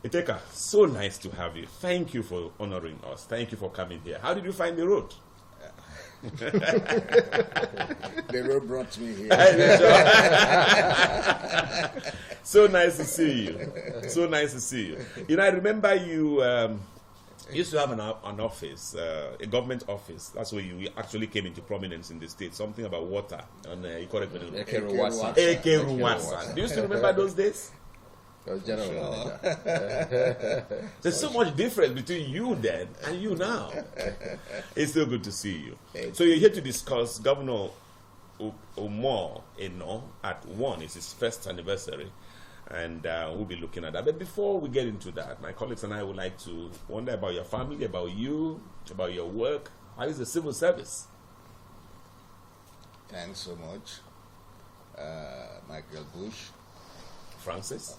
Iteka, so nice to have you. Thank you for honoring us. Thank you for coming here. How did you find the road? The road brought me here. So nice to see you. So nice to see you. You know, I remember you used to have an office, a government office. That's where you actually came into prominence in the state. Something about water. And you call it Eke Ruwasa. Do you still remember those days? General manager. There's so much difference between you then and you now. It's still good to see you. So you're here to discuss Governor Umar at 1. It's his first anniversary. And we'll be looking at that. But before we get into that, my colleagues and I would like to wonder about your family, about you, about your work. How is the civil service? Thanks so much. Michael Bush. Francis,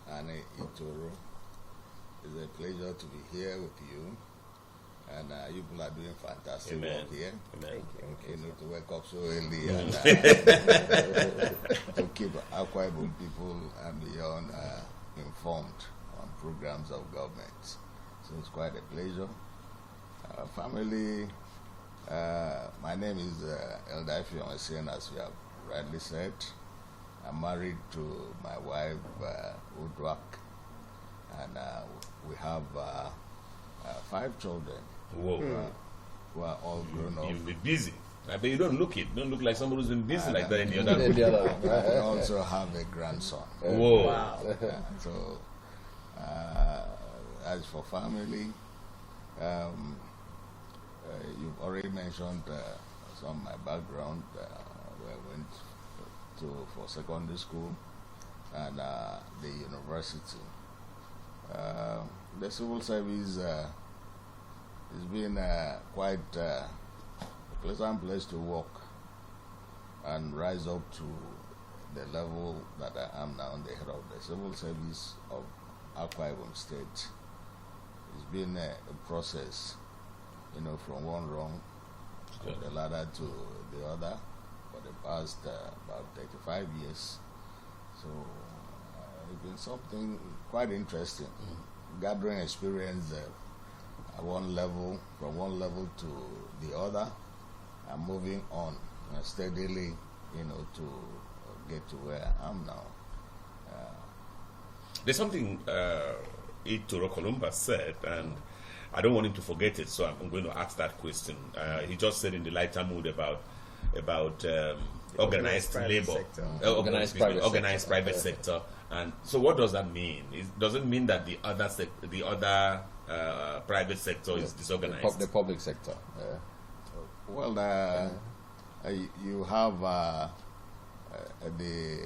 and Itoro. It's a pleasure to be here with you. And you people are doing fantastic work here. Amen. You know, to wake up so early and to keep Akwa Ibom people and beyond informed on programs of government. So it's quite a pleasure. Family, my name is Elder Effiong Essien, as you have rightly said. I'm married to my wife, Udwak, and we have 5 children. Whoa. Who are all grown up. You've been busy. I bet you don't look it. Don't look like somebody who's been busy like that in the other We also have a grandson. Whoa. Wow. So, as for family, you've already mentioned some of my background. Where I went for secondary school and the university. The civil service has been quite a pleasant place to work and rise up to the level that I am now, the head of the civil service of Akwa Ibom State. It's been a process, you know, from one rung of the ladder to the other for the past about 35 years. So it's been something quite interesting, gathering experience at one level, from one level to the other, and moving on steadily, you know, to get to where I am now. There's something Itoro Columba said, and I don't want him to forget it, so I'm going to ask that question. He just said in the lighter mood about organized labor, organized private sector. And so, what does that mean? Does it mean that the other private sector is disorganized? The public sector. Well, you have the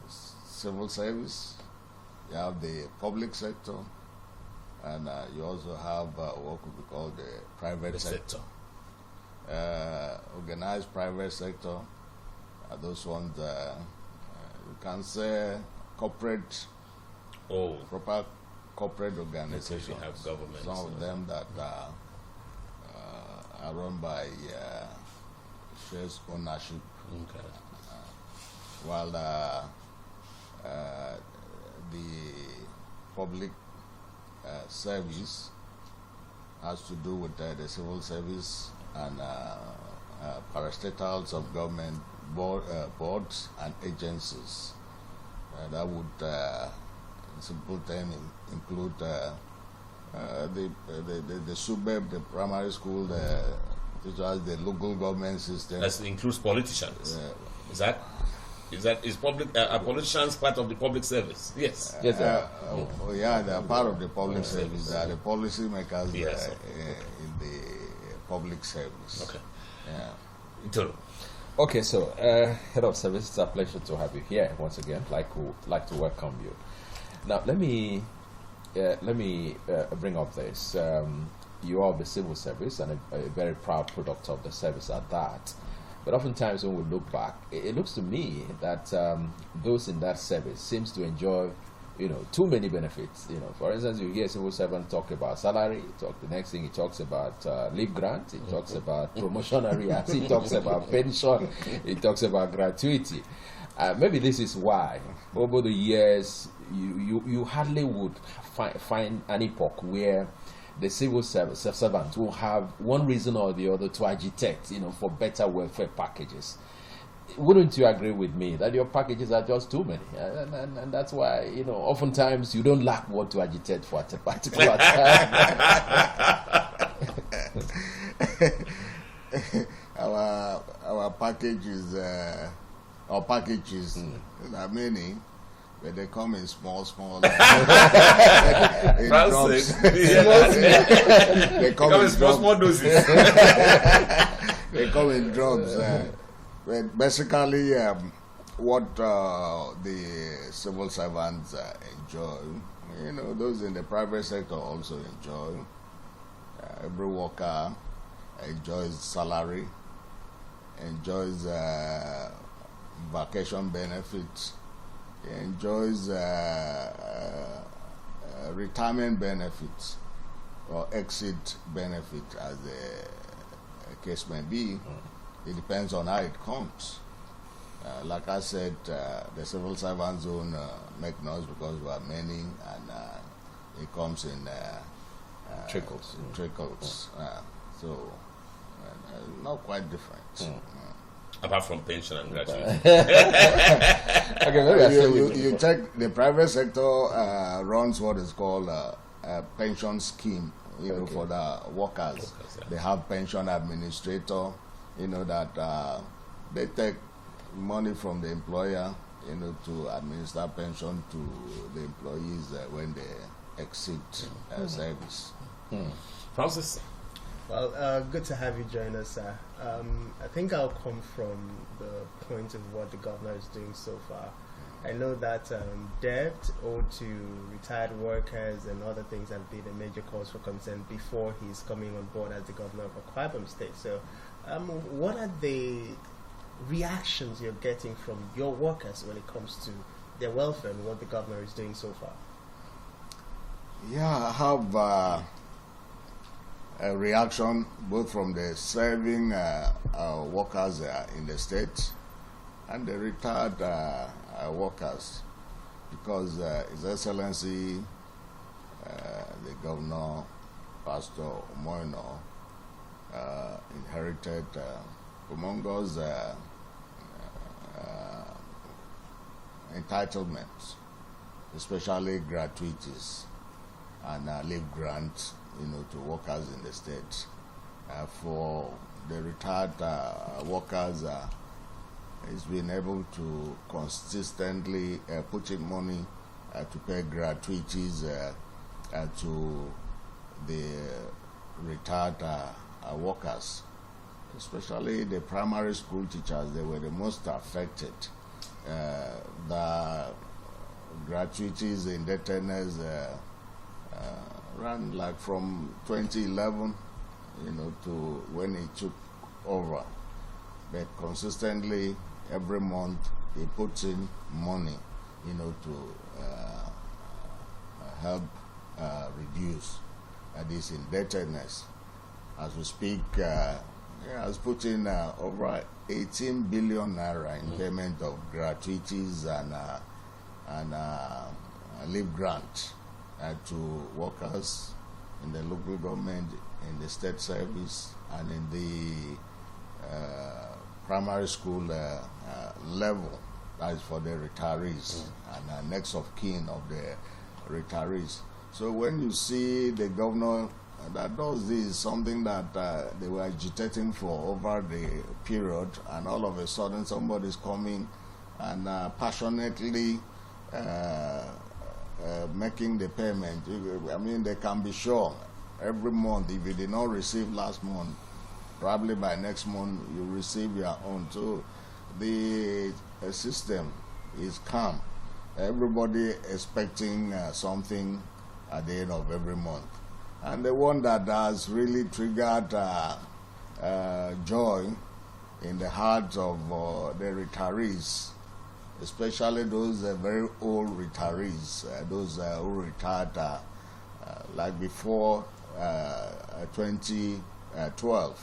civil service, you have the public sector, and you also have what could be called the private sector. Organized private sector, those ones you can say corporate, proper corporate organizations. Have government. Some of them that are run by shares ownership. Okay. While the public service has to do with the civil service and parastatals of government boards and agencies. That would, in simple terms, include the suburb, the primary school, the teachers, the local government system. That includes politicians. Is politicians part of the public service? Yes. Yes, sir. Yeah, they are part of the public service. They are the policy makers in the public service. Okay. Yeah. Itoro. Okay, so head of service, it's a pleasure to have you here once again. Like to welcome you. Now, let me bring up this. You are the civil service and a very proud product of the service at that. But oftentimes when we look back, it looks to me that those in that service seems to enjoy, too many benefits. For instance, you hear a civil servant talk about salary. The next thing he talks about leave grant. He talks about promotion arrears. He talks about pension. He talks about gratuity. maybe this is why over the years you hardly would find an epoch where the civil servants will have one reason or the other to agitate, for better welfare packages. Wouldn't you agree with me that your packages are just too many, and that's why oftentimes you don't lack what to agitate for at a particular time? Our packages are many. But they come in small in drops. They come in small doses. They come in drops. But basically, what the civil servants enjoy, those in the private sector also enjoy. Every worker enjoys salary, enjoys vacation benefits, enjoys retirement benefits or exit benefit, as the case may be. It depends on how it comes. Like I said, the civil servants don't make noise because we are many, and it comes in trickles. So not quite different. Apart from pension and gratuity. Okay, maybe you check the private sector runs what is called a pension scheme, for the workers. Yeah. They have pension administrator, that they take money from the employer, to administer pension to the employees when they exit service. Francis? Well, good to have you join us, sir. I think I'll come from the point of what the governor is doing so far. I know that debt owed to retired workers and other things have been a major cause for concern before he's coming on board as the governor of Akwa Ibom State. So, what are the reactions you're getting from your workers when it comes to their welfare and what the governor is doing so far? Yeah, I have a reaction both from the serving workers in the state and the retired workers, because His Excellency the Governor, Pastor Omoino, inherited among us entitlements, especially gratuities and leave grants, to workers in the state. For the retired workers, he's been able to consistently put in money to pay gratuities to the retired workers, especially the primary school teachers. They were the most affected. The gratuities, indebtedness ran like from 2011, to when he took over. But consistently, every month, he puts in money, to help reduce this indebtedness. As we speak, he has put in over 18 billion naira in payment of gratuities and leave grant to workers in the local government, in the state service, and in the primary school level. That is for the retirees and next of kin of the retirees. So when you see the governor that does this, something that they were agitating for over the period, and all of a sudden somebody's coming and passionately making the payment. They can be sure every month, if you did not receive last month, probably by next month you receive your own. So the system is calm. Everybody expecting something at the end of every month. And the one that has really triggered joy in the hearts of the retirees, especially those very old retirees, those who retired like before 2012,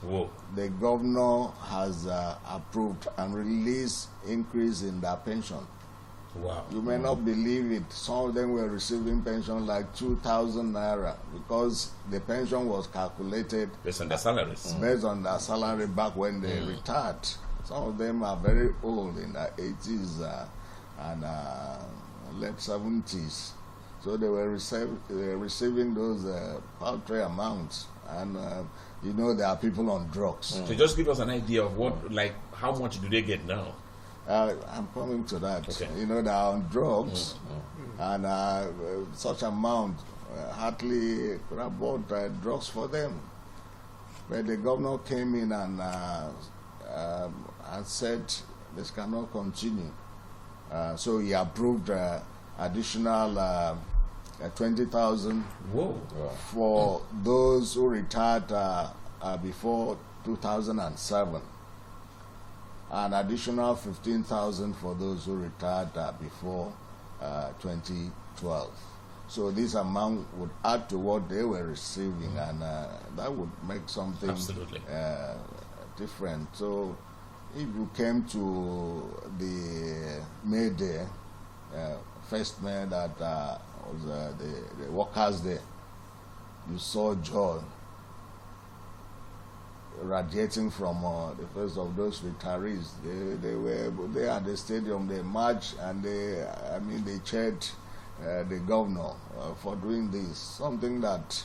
Whoa. the governor has approved and released increase in their pension. Wow. You may not believe it. Some of them were receiving pension like 2,000 naira because the pension was calculated Based on their salaries. based on their salary back when they retired. Some of them are very old, in their 80s and late 70s. So they were receiving those paltry amounts. And you know, there are people on drugs. So just give us an idea of what, like, how much do they get now? I'm coming to that. Okay. You know, they are on drugs, and such amount hardly could have bought drugs for them. But the governor came in and said this cannot continue. So he approved additional 20,000 Whoa. for those who retired before 2007. An additional 15,000 for those who retired before 2012. So this amount would add to what they were receiving, and that would make something Absolutely. different. So if you came to the May Day, first May that was the Workers' Day, you saw joy radiating from the face of those retirees. They were there at the stadium. They marched and they cheered the governor for doing this. Something that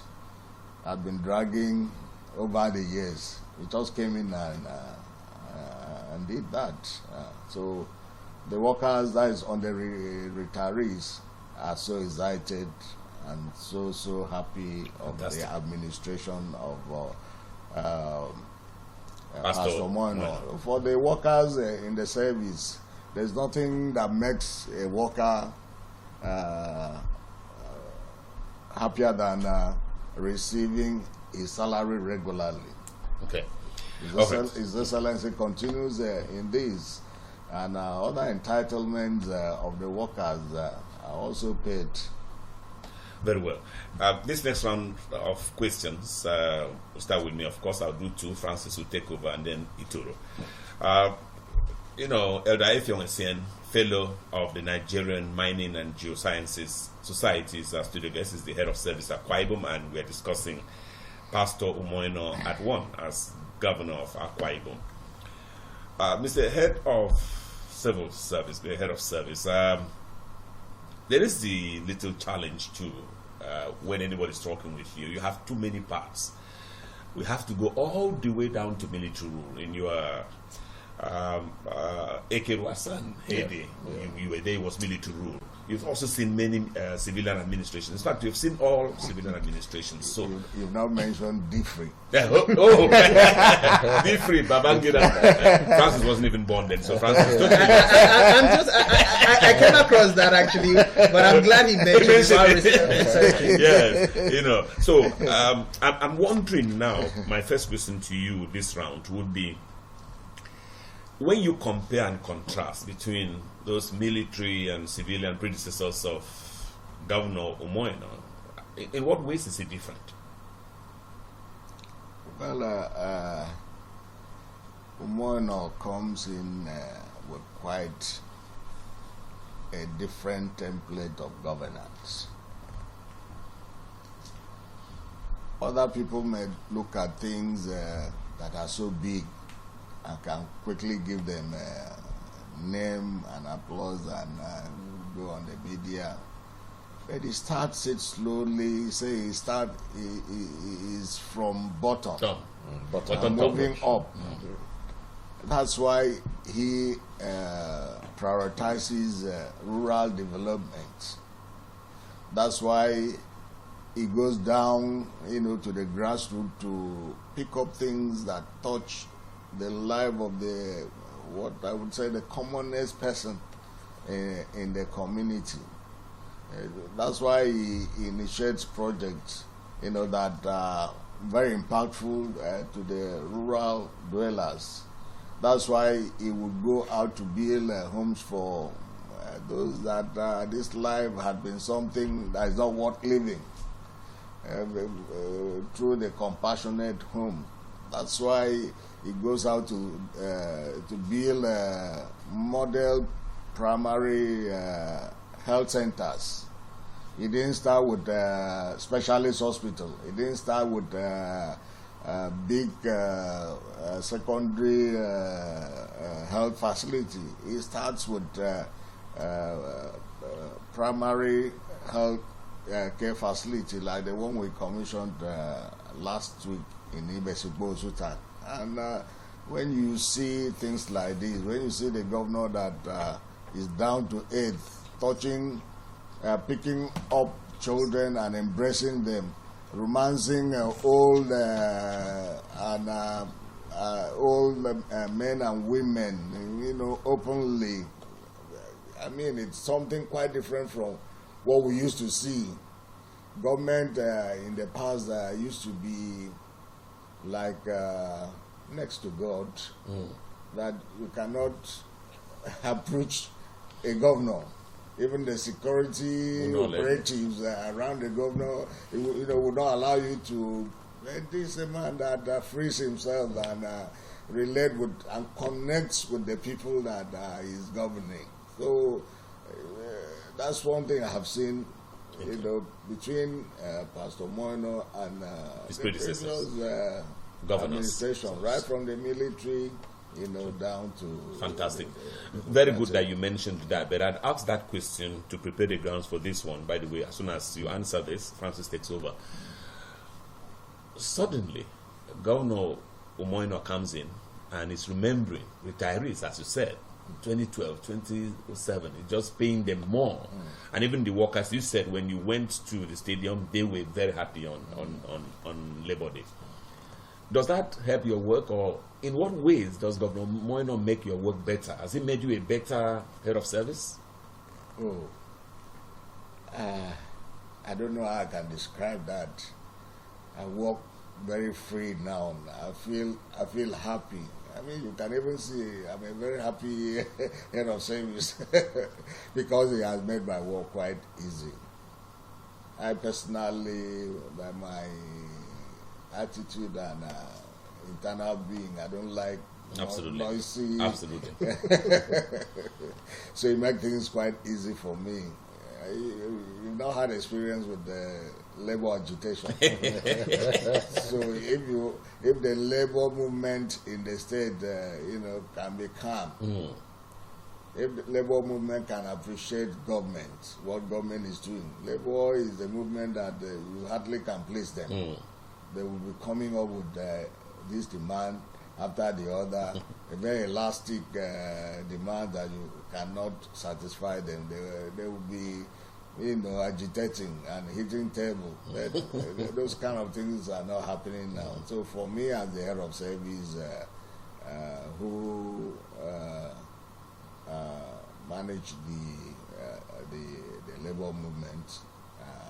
had been dragging over the years. He just came in and did that. So the workers, that is on the retirees, are so excited and so happy of Fantastic. the administration of Pastor Moino. For the workers in the service, there's nothing that makes a worker happier than receiving his salary regularly. Okay. His Excellency continues in this, and other entitlements of the workers are also paid. Very well. This next round of questions will start with me. Of course, I'll do two. Francis will take over, and then Ituro. Elder Effiong Essien, fellow of the Nigerian Mining and Geosciences Societies, studio guest, is the head of service at Akwa Ibom, and we're discussing Pastor Umoino at one as governor of Akwa Ibom. Mr. Head of Civil Service, the head of service, there is the little challenge too when anybody's talking with you. You have too many parts. We have to go all the way down to military rule. In your Eke Wasan heyday, you were there, it was military rule. You've also seen many civilian administrations. In fact, you've seen all civilian administrations. So You've now mentioned D-Free. D-Free, Babangida. Francis wasn't even born then, so Francis totally I came across that actually, but I'm glad he mentioned it. Yes, So I'm wondering now. My first question to you this round would be: when you compare and contrast between those military and civilian predecessors of Governor Umoino, in what ways is it different? Well, Umoino comes in with quite a different template of governance. Other people may look at things that are so big and can quickly give them name and applause and go on the media. But he starts it slowly. Say he is from bottom, moving up. That's why he prioritizes rural development. That's why he goes down, to the grassroots to pick up things that touch the life of what I would say the commonest person in the community. That's why he initiates projects, that are very impactful to the rural dwellers. That's why he would go out to build homes for those that this life had been something that is not worth living. Through the compassionate home, That's why he goes out to build model primary health centers. He didn't start with specialist hospital. He didn't start with big secondary health facility. He starts with primary health care facility like the one we commissioned last week in Ibesigbo, Sultan. And when you see things like this, when you see the governor that is down to earth, touching, picking up children and embracing them, romancing old men and women, openly. I mean, it's something quite different from what we used to see. Government in the past used to be like next to God, that you cannot approach a governor. Even the security operatives around the governor, would not allow you to. This is a man that frees himself and relate with and connects with the people that he's governing. So that's one thing I have seen, between Pastor Moino and his the predecessors, previous administration, right from the military, down to... Fantastic. Very good that you mentioned that, but I'd ask that question to prepare the grounds for this one. By the way, as soon as you answer this, Francis takes over. Suddenly, Governor Umoino comes in and is remembering retirees, as you said, 2012, 2007, just paying them more. And even the workers, you said when you went to the stadium, they were very happy on Labor Day. Does that help your work, or in what ways does Governor Moino make your work better? Has he made you a better head of service? I don't know how I can describe that. I work very free now. I feel happy. I mean, you can even see I'm a very happy head of service because he has made my work quite easy. I personally, by my attitude and internal being, I don't like noisy. Absolutely. So it makes things quite easy for me. You've not had experience with the labor agitation. So if the labor movement in the state, can be calm, if the labor movement can appreciate government, what government is doing, labor is the movement that you hardly can please them. They will be coming up with this demand after the other, a very elastic demand that you cannot satisfy them. They will be, agitating and hitting table. Those kind of things are not happening now. So for me, as the head of service, who manage the labor movement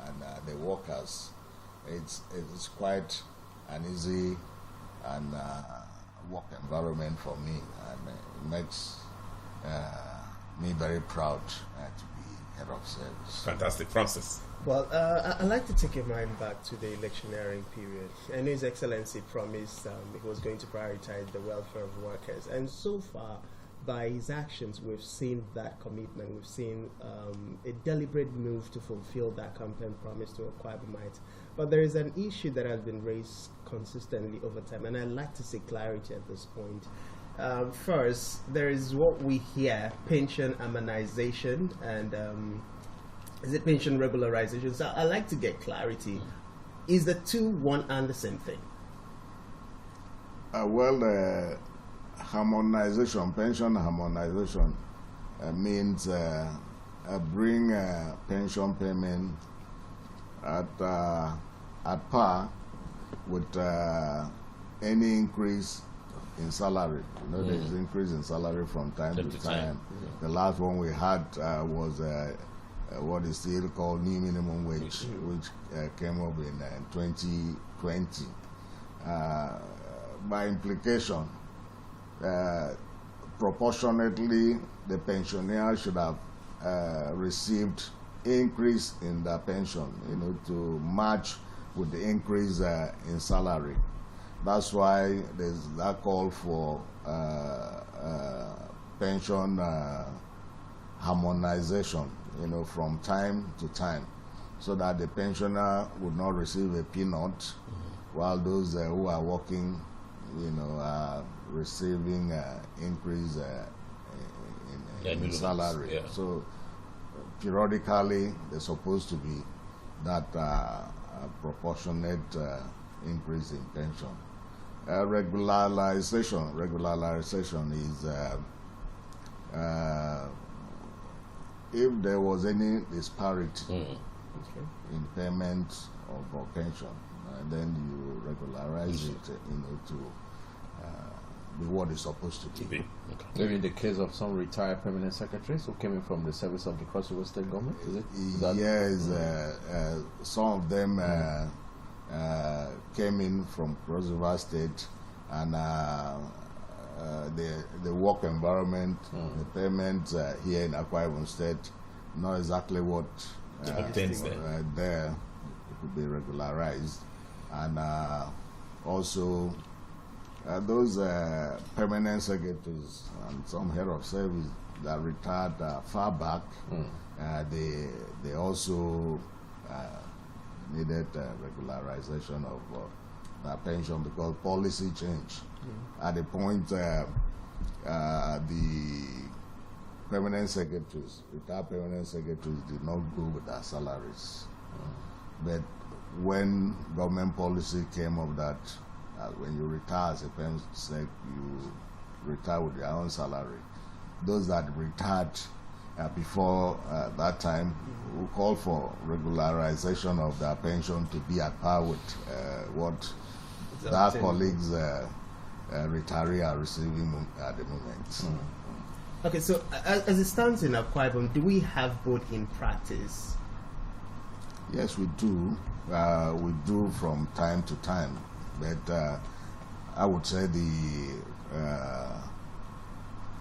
and the workers, it's quite an easy and work environment for me, and it makes me very proud to be head of service. Fantastic. Francis? Well, I'd like to take your mind back to the electioneering period. And His Excellency promised he was going to prioritize the welfare of workers. And so far, by his actions, we've seen that commitment. We've seen a deliberate move to fulfill that campaign promise to acquire the might. But there is an issue that has been raised consistently over time, and I'd like to see clarity at this point. First, there is what we hear, pension harmonization, and is it pension regularization? So I'd like to get clarity. Is the two one and the same thing? Harmonization, pension harmonization means bring pension payment at par with any increase in salary. There's increase in salary from time to time. The last one we had was what is still called new minimum wage, which came up in 2020. By implication, proportionately, the pensioner should have received increase in the pension, to match with the increase in salary. that's why there's that call for pension harmonization, from time to time, so that the pensioner would not receive a peanut, while those who are working, are receiving increase in salary. Yeah. So periodically, there's supposed to be that proportionate increase in pension. Regularization is if there was any disparity in payment of pension, then you regularize it, to be what it's supposed to be. Okay. Maybe in the case of some retired permanent secretaries who came in from the service of the Cross River State Government, is it? Yes, some of them came in from Cross River State, and the work environment, the payment here in Akwa Ibom State, not exactly what there. It could be regularized, and also those permanent secretaries and some head of service that retired far back, they also needed regularization of their pension, because policy change. At the point the permanent secretaries, retired permanent secretaries, did not go with their salaries. But when government policy came up that when you retire as a permanent sec, you retire with your own salary, those that retired before that time will call for regularization of their pension to be at par with what their colleagues retiree are receiving at the moment. Okay, so as it stands in Akwa Ibom, do we have both in practice? Yes, we do. We do from time to time, but I would say the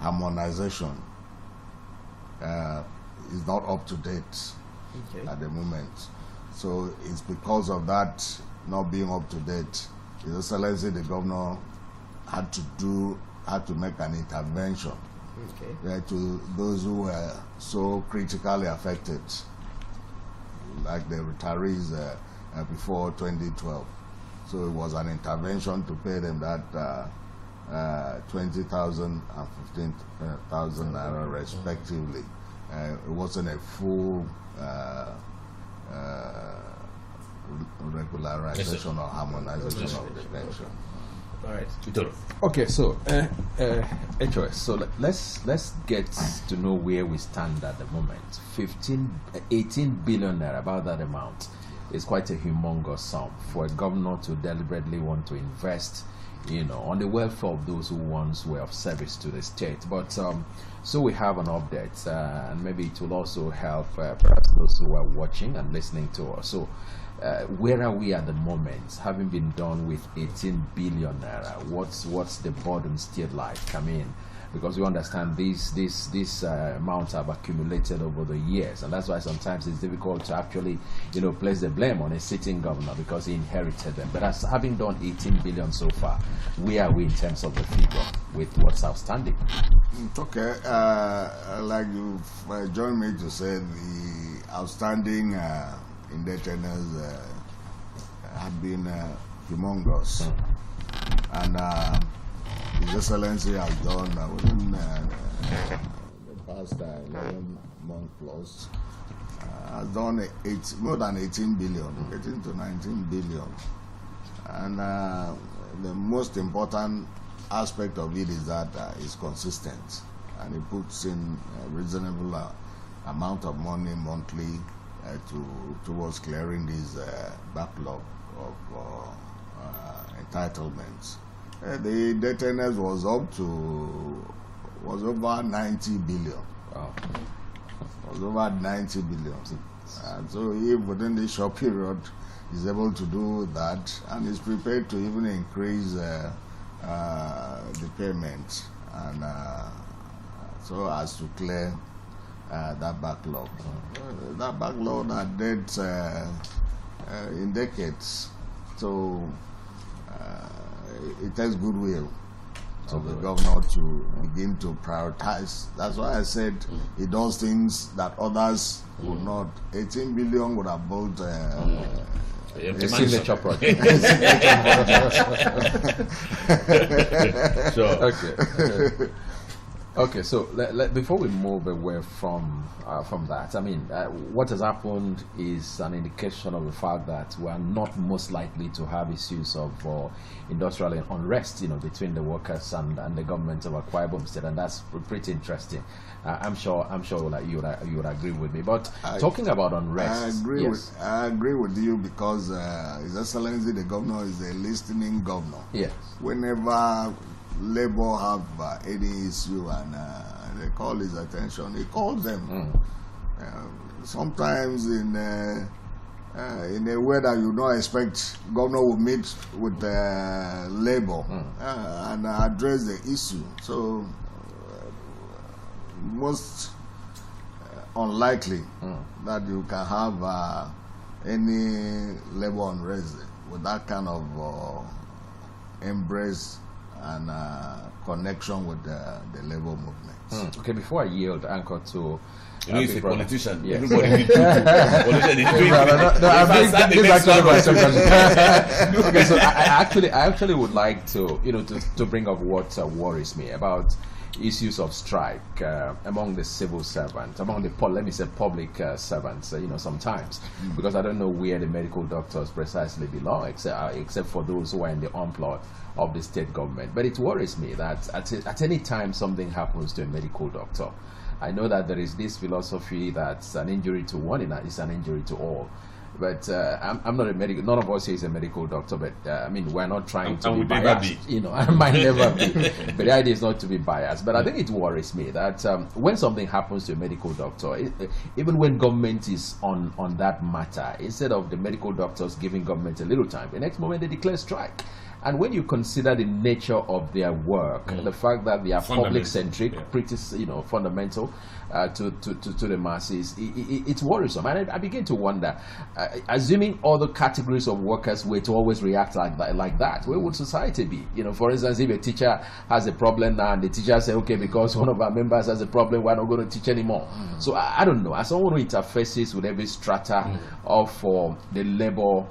harmonization is not up to date at the moment. So it's because of that not being up to date. His Excellency the Governor had to make an intervention to those who were so critically affected, like the retirees before 2012. So it was an intervention to pay them that 20,000 and 15,000 naira respectively. It wasn't a full regularization or harmonization of the pension. All right. Okay, so HOS. So let's get to know where we stand at the moment. 18 billion naira, about that amount, is quite a humongous sum for a governor to deliberately want to invest, on the welfare of those who once were of service to the state. But so we have an update, and maybe it will also help perhaps those who are watching and listening to us. So where are we at the moment, having been done with 18 billion naira? What's the burden still like? I mean, because we understand these amounts have accumulated over the years, and that's why sometimes it's difficult to actually place the blame on a sitting governor because he inherited them. But as having done 18 billion so far, where are we in terms of the figure with what's outstanding? Okay, like you joined me to say, the outstanding indebtedness have been humongous, and His Excellency has done within the past 11 months plus, has done more than 18 billion, 18 to 19 billion. And the most important aspect of it is that it's consistent, and it puts in a reasonable amount of money monthly towards clearing this backlog of entitlements. The indebtedness was over 90 billion. Wow. Was over 90 billion. And so if within this short period is able to do that, and is prepared to even increase the payment, and so as to clear that backlog. That backlog that dates in decades. So it takes goodwill of the governor to begin to prioritize. That's why I said he does things that others would not. 18 billion would have bought a signature project. Sure. Okay. Okay, so before we move away from that, I mean, what has happened is an indication of the fact that we are not most likely to have issues of industrial unrest, between the workers and the government of Akwa Ibom State, and that's pretty interesting. I'm sure that you would agree with me. But talking about unrest, I agree with you because His Excellency the Governor is a listening governor. Yes. Whenever Labour have any issue and they call his attention, he calls them. Sometimes in a way that you don't expect, governor will meet with Labour and address the issue. So most unlikely that you can have any Labour unrest with that kind of embrace and connection with the labor movement. Okay, before I yield anchor to he's a politician. Yes. Everybody needs to politician is doing Okay, so I actually would like to to bring up what worries me about issues of strike among the civil servants, among the public servants, sometimes, because I don't know where the medical doctors precisely belong, except for those who are in the employ of the state government. But it worries me that at any time something happens to a medical doctor, I know that there is this philosophy that an injury to one is an injury to all. But I'm not a medical. None of us here is a medical doctor. But I mean, we're not trying to be biased. I might never be. But the idea is not to be biased. But I think it worries me that when something happens to a medical doctor, even when government is on that matter, instead of the medical doctors giving government a little time, the next moment they declare strike. And when you consider the nature of their work, the fact that they are public-centric, pretty, fundamental to the masses, it's worrisome. And I begin to wonder, assuming other categories of workers were to always react like that, where would society be? For instance, if a teacher has a problem now and the teacher says, okay, because one of our members has a problem, we're not going to teach anymore. So I don't know. As someone who interfaces with every strata of the labor,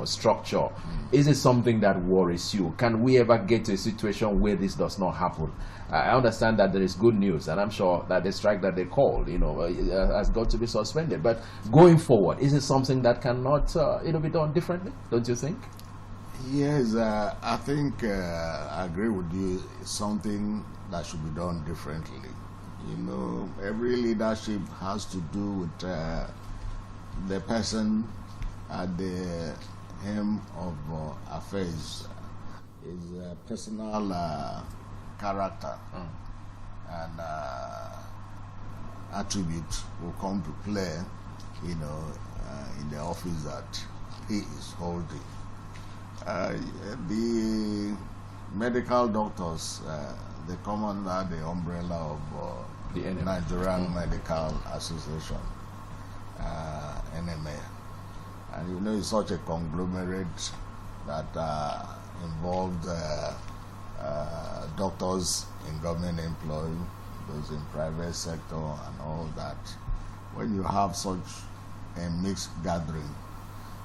structure, is it something that worries you? Can we ever get to a situation where this does not happen? I understand that there is good news, and I'm sure that the strike that they called, has got to be suspended. But going forward, is it something that cannot, be done differently? Don't you think? Yes, I think I agree with you. It's something that should be done differently. Every leadership has to do with the person at the helm of affairs. His personal character and attribute will come to play, in the office that he is holding. The medical doctors, they come under the umbrella of the Nigerian Medical Association, NMA. And it's such a conglomerate that involved doctors in government employ, those in private sector and all that. When you have such a mixed gathering,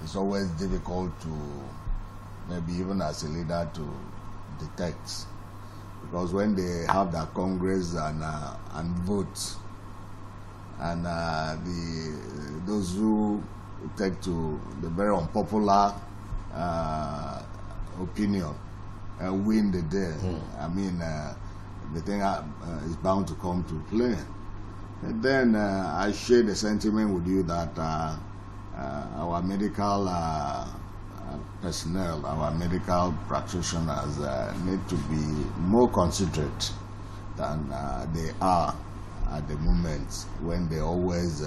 it's always difficult to, maybe even as a leader, to detect. Because when they have their congress and vote, and those who take to the very unpopular opinion win the day, I mean, the thing is bound to come to play. And then I share the sentiment with you that our medical personnel, our medical practitioners need to be more considerate than they are at the moment, when they always,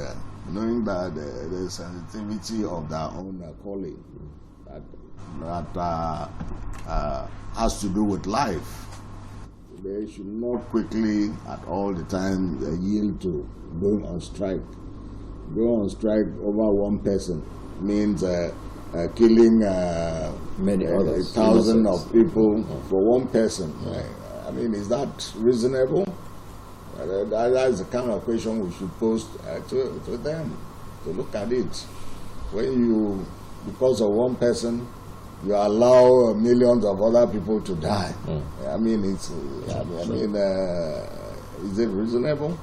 knowing that the sensitivity of their own calling that has to do with life. They should not quickly, at all the time, yield to going on strike. Go on strike over one person means killing many others, thousands of people for one person. I mean, is that reasonable? That's the kind of question we should pose to them, to look at it. When you, because of one person, you allow millions of other people to die. I mean, is it reasonable?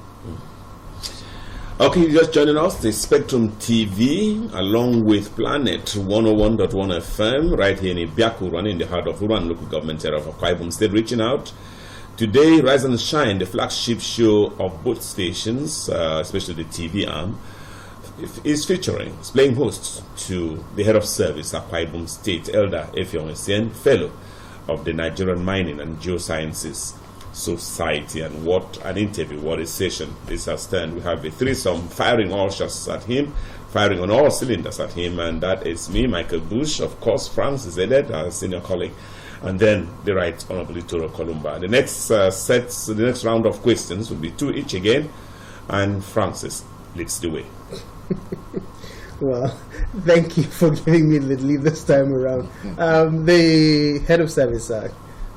Okay, just joining us, the Spectrum TV, along with Planet 101.1 FM, right here in Ibiaku, running in the heart of Uran local government area of Akwa Ibom State, reaching out. Today, RiseNShine, the flagship show of both stations, especially the TV arm, is featuring, is playing host to the head of service, Akwa Ibom State, Elder Effiong Essien, fellow of the Nigerian Mining and Geosciences Society. And what an interview, what a session this has turned. We have a threesome firing all shots at him, firing on all cylinders at him, and that is me, Michael Bush, of course, Francis Edet, our senior colleague, and then the Right Honorable Toro Kolumba. The next the next round of questions will be 2 each again, and Francis leads the way. Well, thank you for giving me the lead this time around. The head of service,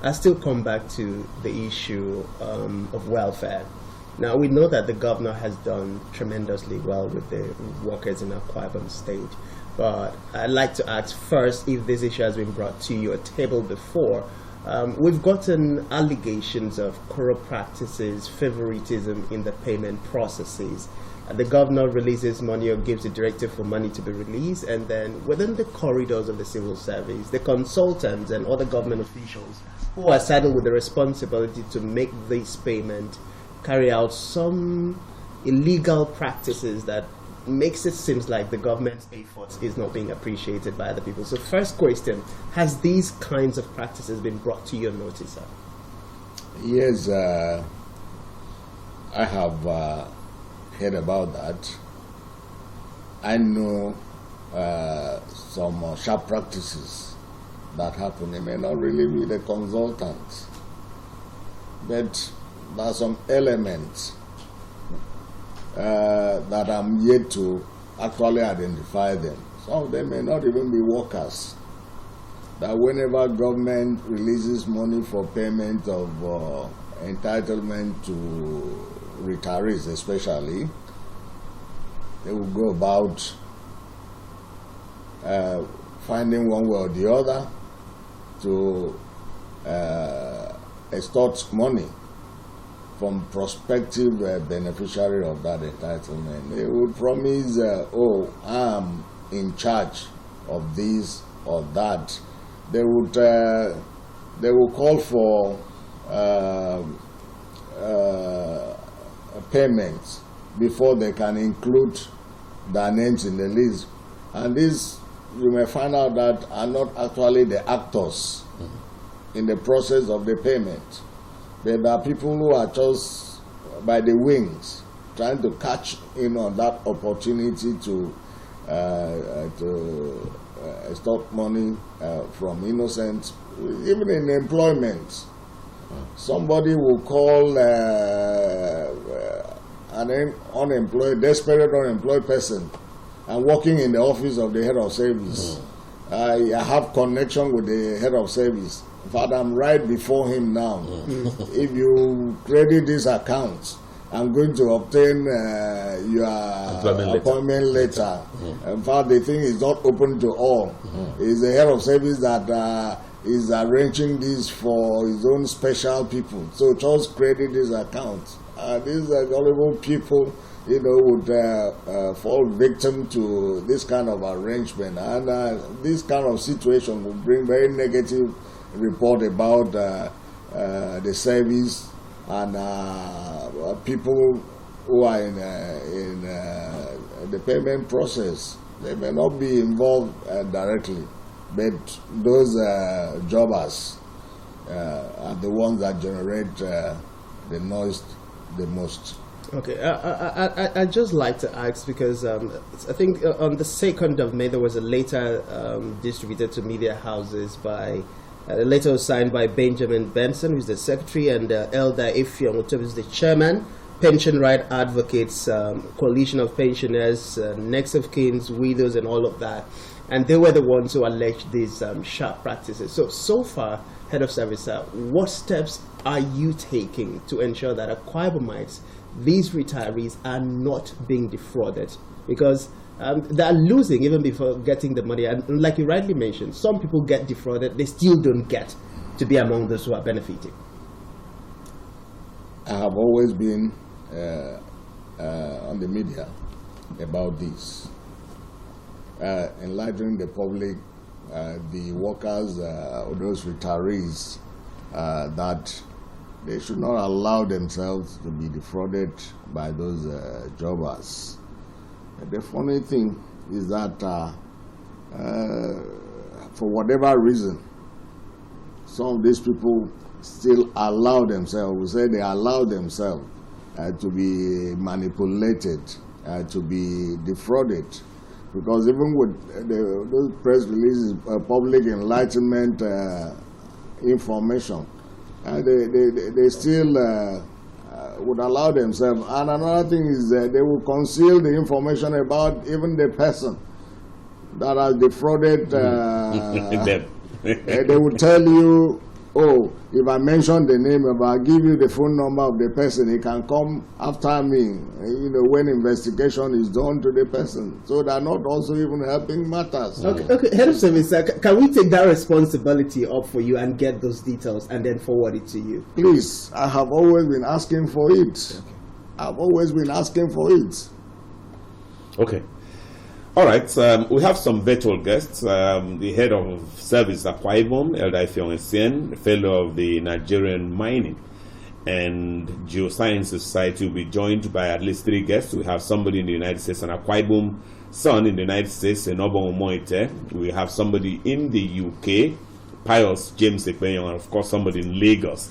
I still come back to the issue of welfare. Now, we know that the governor has done tremendously well with the workers in Akwa Ibom State, but I'd like to ask first if this issue has been brought to your table before. We've gotten allegations of corrupt practices, favoritism in the payment processes. The governor releases money or gives a directive for money to be released, and then within the corridors of the civil service, the consultants and other government officials who are saddled with the responsibility to make this payment carry out some illegal practices that makes it seem like the government's effort is not being appreciated by the people. So first question, has these kinds of practices been brought to your notice, sir? Yes, I have heard about that. I know some sharp practices that happen. It may not really be the consultants, but there are some elements that I'm yet to actually identify them. Some of them may not even be workers. That whenever government releases money for payment of entitlement to retirees especially, they will go about finding one way or the other to extort money from prospective beneficiary of that entitlement. They would promise, oh, I'm in charge of this or that. They will call for payments before they can include their names in the list. And these, you may find out that are not actually the actors in the process of the payment. There are people who are just by the wings trying to catch in on that opportunity to extort money from innocents, even in employment. Somebody will call an unemployed, desperate unemployed person and working in the office of the head of service. I have connection with the head of service. In fact, I'm right before him now. If you credit this account, I'm going to obtain your appointment letter. In fact, the thing is not open to all. It's the head of service that is arranging this for his own special people. So just credit this account. These gullible people, would fall victim to this kind of arrangement. And this kind of situation will bring very negative report about the service and people who are in the payment process. They may not be involved directly, but those jobbers are the ones that generate the noise the most. Okay, I'd just like to ask, because I think on the 2nd of May there was a letter distributed to media houses by the letter was signed by Benjamin Benson, who's the secretary, and Elder Effiong, who is the chairman, Pension Right Advocates, Coalition of Pensioners, Next of Kins, Widows, and all of that. and they were the ones who alleged these sharp practices. So far, Head of Service, what steps are you taking to ensure that Akwa Ibomites, these retirees, are not being defrauded? Because they are losing even before getting the money. And like you rightly mentioned, some people get defrauded, they still don't get to be among those who are benefiting. I have always been on the media about this, enlightening the public, the workers, or those retirees, that they should not allow themselves to be defrauded by those jobbers. The funny thing is that for whatever reason, some of these people still allow themselves, we say they allow themselves to be manipulated, to be defrauded. Because even with those press releases, public enlightenment information, they still would allow themselves. And another thing is that they will conceal the information about even the person that has defrauded them. They will tell you, oh, if I mention the name, if I give you the phone number of the person, he can come after me, when investigation is done to the person. So they're not also even helping matters. Okay. Head of Service, can we take that responsibility up for you and get those details and then forward it to you? Please, I have always been asking for it. Okay. I've always been asking for it. Okay. All right, we have some virtual guests. The head of service, Akwa Ibom, Elder Effiong Essien, fellow of the Nigerian Mining and Geoscience Society, will be joined by at least 3 guests. We have somebody in the United States, an Akwa Ibom son in the United States, Enobo Omoite. We have somebody in the UK, Pius James Effiong, and of course somebody in Lagos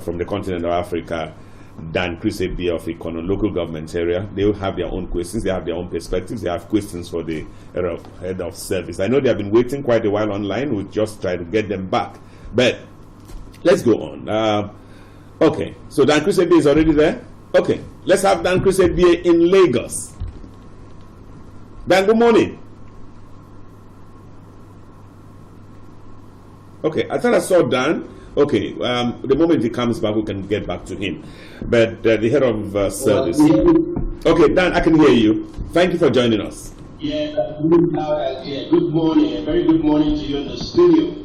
from the continent of Africa, Dan Chris Ebia of Ikono local government area. They will have their own questions, they have their own perspectives, they have questions for the head of service. I know they have been waiting quite a while online. We'll just try to get them back. But let's go on. Okay, so Dan Chris Ebia is already there? Okay, let's have Dan Chris Ebia in Lagos. Dan, good morning. Okay, I thought I saw Dan. Okay, the moment he comes back, we can get back to him. But the head of service. Okay, Dan, I can hear you. Thank you for joining us. Yeah, good morning. A very good morning to you in the studio.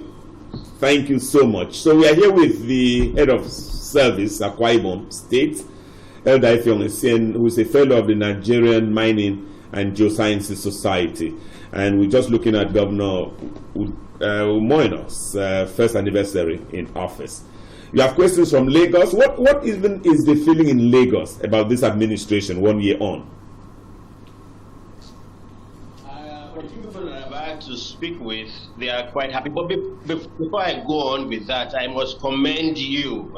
Thank you so much. So we are here with the head of service, Akwa Ibom State, Elder Effiong Essien, who is a fellow of the Nigerian Mining and Geosciences Society. And we're just looking at Governor Umoino's first anniversary in office. You have questions from Lagos. What even is the feeling in Lagos about this administration 1 year on? For the people that I've had to speak with, they are quite happy. But before I go on with that, I must commend you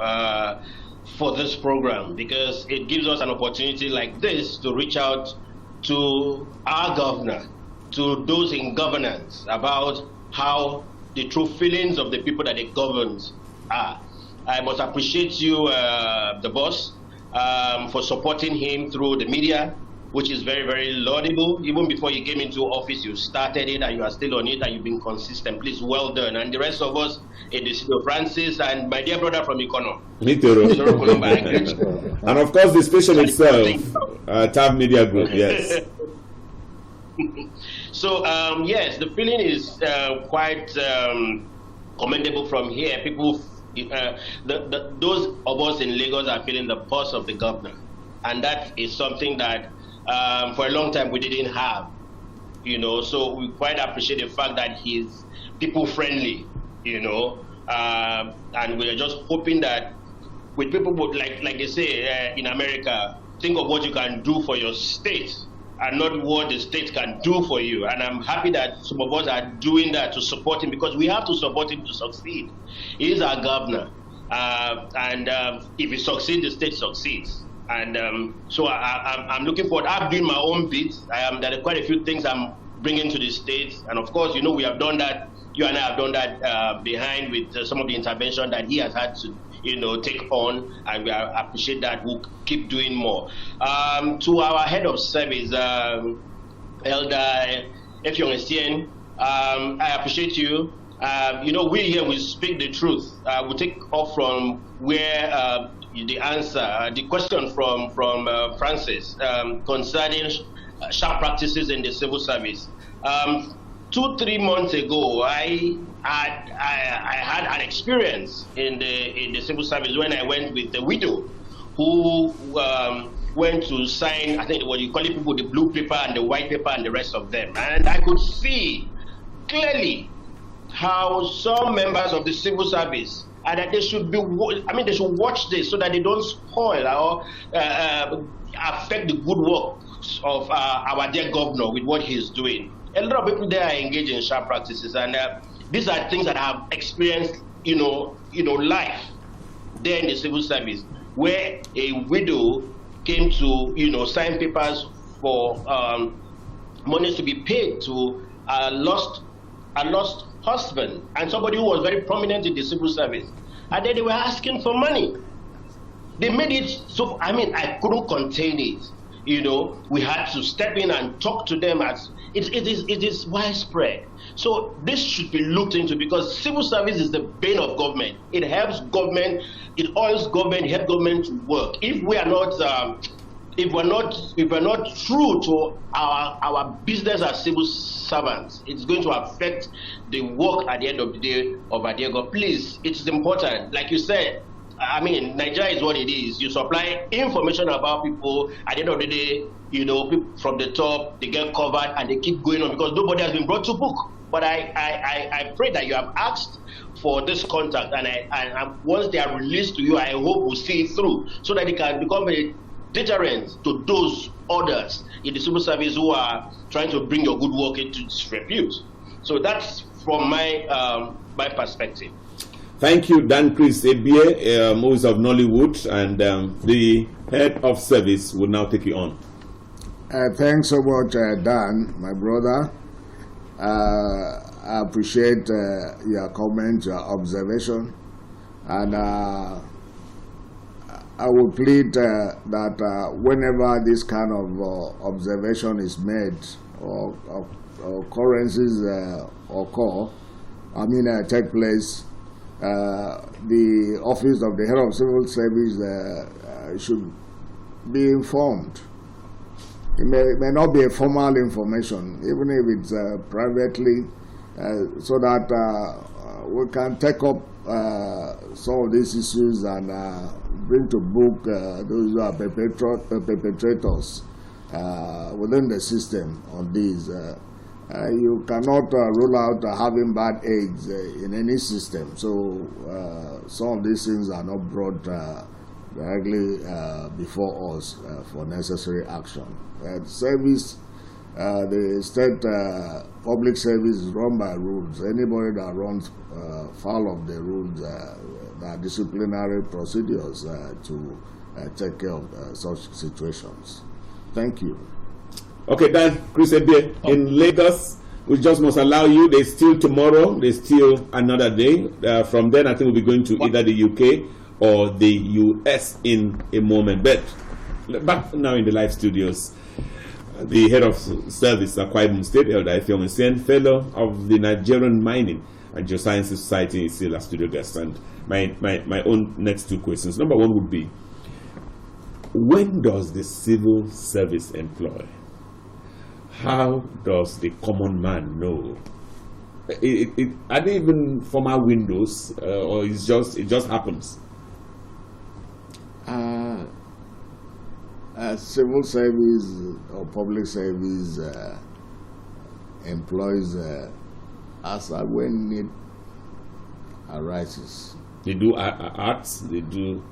for this program, because it gives us an opportunity like this to reach out to our governor, to those in governance, about how the true feelings of the people that it governs are. I must appreciate you, the boss, for supporting him through the media, which is very, very laudable. Even before you came into office, you started it and you are still on it and you've been consistent. Please, well done. And the rest of us, it is Francis and my dear brother from Ikono. And of course, the station itself, TAV Media Group, yes. So, yes, the feeling is quite commendable from here. People, those of us in Lagos are feeling the pulse of the governor. And that is something that for a long time we didn't have, so we quite appreciate the fact that he's people friendly, and we're just hoping that with people, like they say in America, think of what you can do for your state and not what the state can do for you. And I'm happy that some of us are doing that to support him, because we have to support him to succeed. He is our governor, and if he succeeds, the state succeeds. And so I'm looking forward. I've done my own bit. There are quite a few things I'm bringing to the state, and of course, we have done that. You and I have done that behind with some of the intervention that he has had to, take on, and we appreciate that. We'll keep doing more. To our head of service, Elder Effiong Essien, I appreciate you. We here we speak the truth. We take off from where the answer, the question from Francis concerning sharp practices in the civil service. 2-3 months ago, I had an experience in the civil service when I went with the widow who went to sign, I think what you call it, people, the blue paper and the white paper and the rest of them. And I could see clearly how some members of the civil service, and that they should they should watch this so that they don't spoil or affect the good works of our dear governor with what he's doing. A lot of people there are engaged in sharp practices, and these are things that I have experienced, life there in the civil service, where a widow came to, sign papers for monies to be paid to a lost husband and somebody who was very prominent in the civil service, and then they were asking for money. They made it so, I couldn't contain it. We had to step in and talk to them as it is widespread. So this should be looked into, because civil service is the bane of government. It helps government, it oils government, it helps government to work. If we are not if we're not true to our business as civil servants, it's going to affect the work at the end of the day of our dear God. Please, it's important. Like you said, Nigeria is what it is. You supply information about people. At the end of the day, people from the top, they get covered and they keep going on because nobody has been brought to book. But I pray that you have asked for this contact, and once they are released to you, I hope we'll see it through so that it can become a deterrent to those others in the civil service who are trying to bring your good work into disrepute. So that's from my perspective. Thank you, Dan Chris Ebie, Movies of Nollywood, and the head of service will now take you on. Thanks so much, Dan, my brother. I appreciate your comment, your observation, and I would plead that whenever this kind of observation is made or occurrences occur, take place, the office of the head of civil service should be informed. It may not be a formal information, even if it's privately, so that we can take up some of these issues and bring to book those who are perpetrators within the system on these. You cannot rule out having bad eggs in any system, so some of these things are not brought directly before us for necessary action. Service, the state public service is run by rules. Anybody that runs foul of the rules, there are disciplinary procedures to take care of such situations. Thank you. Okay, Dan, Chris Ebie, in Lagos, we just must allow you. There's still tomorrow, there's still another day. From then, I think we'll be going to either the UK or the US in a moment. But back now in the live studios, the head of service, Akwa Ibom State, Elder Effiong Essien, fellow of the Nigerian Mining and Geosciences Society, is still a studio guest. And my own next two questions. Number one would be, when does the civil service employ? How does the common man know? Are they even formal windows, or it just happens? Civil service or public service employs as when need arises. They do arts. They do.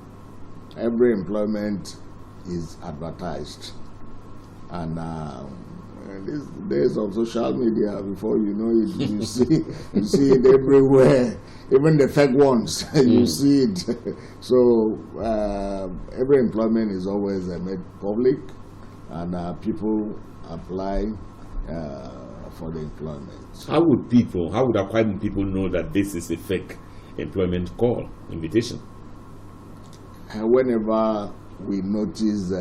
Every employment is advertised, and these days of social media, before you know it, you see it everywhere. Even the fake ones, you see it. So every employment is always made public, and people apply for the employment. How would Akwa Ibom people know that this is a fake employment call, invitation? Whenever we notice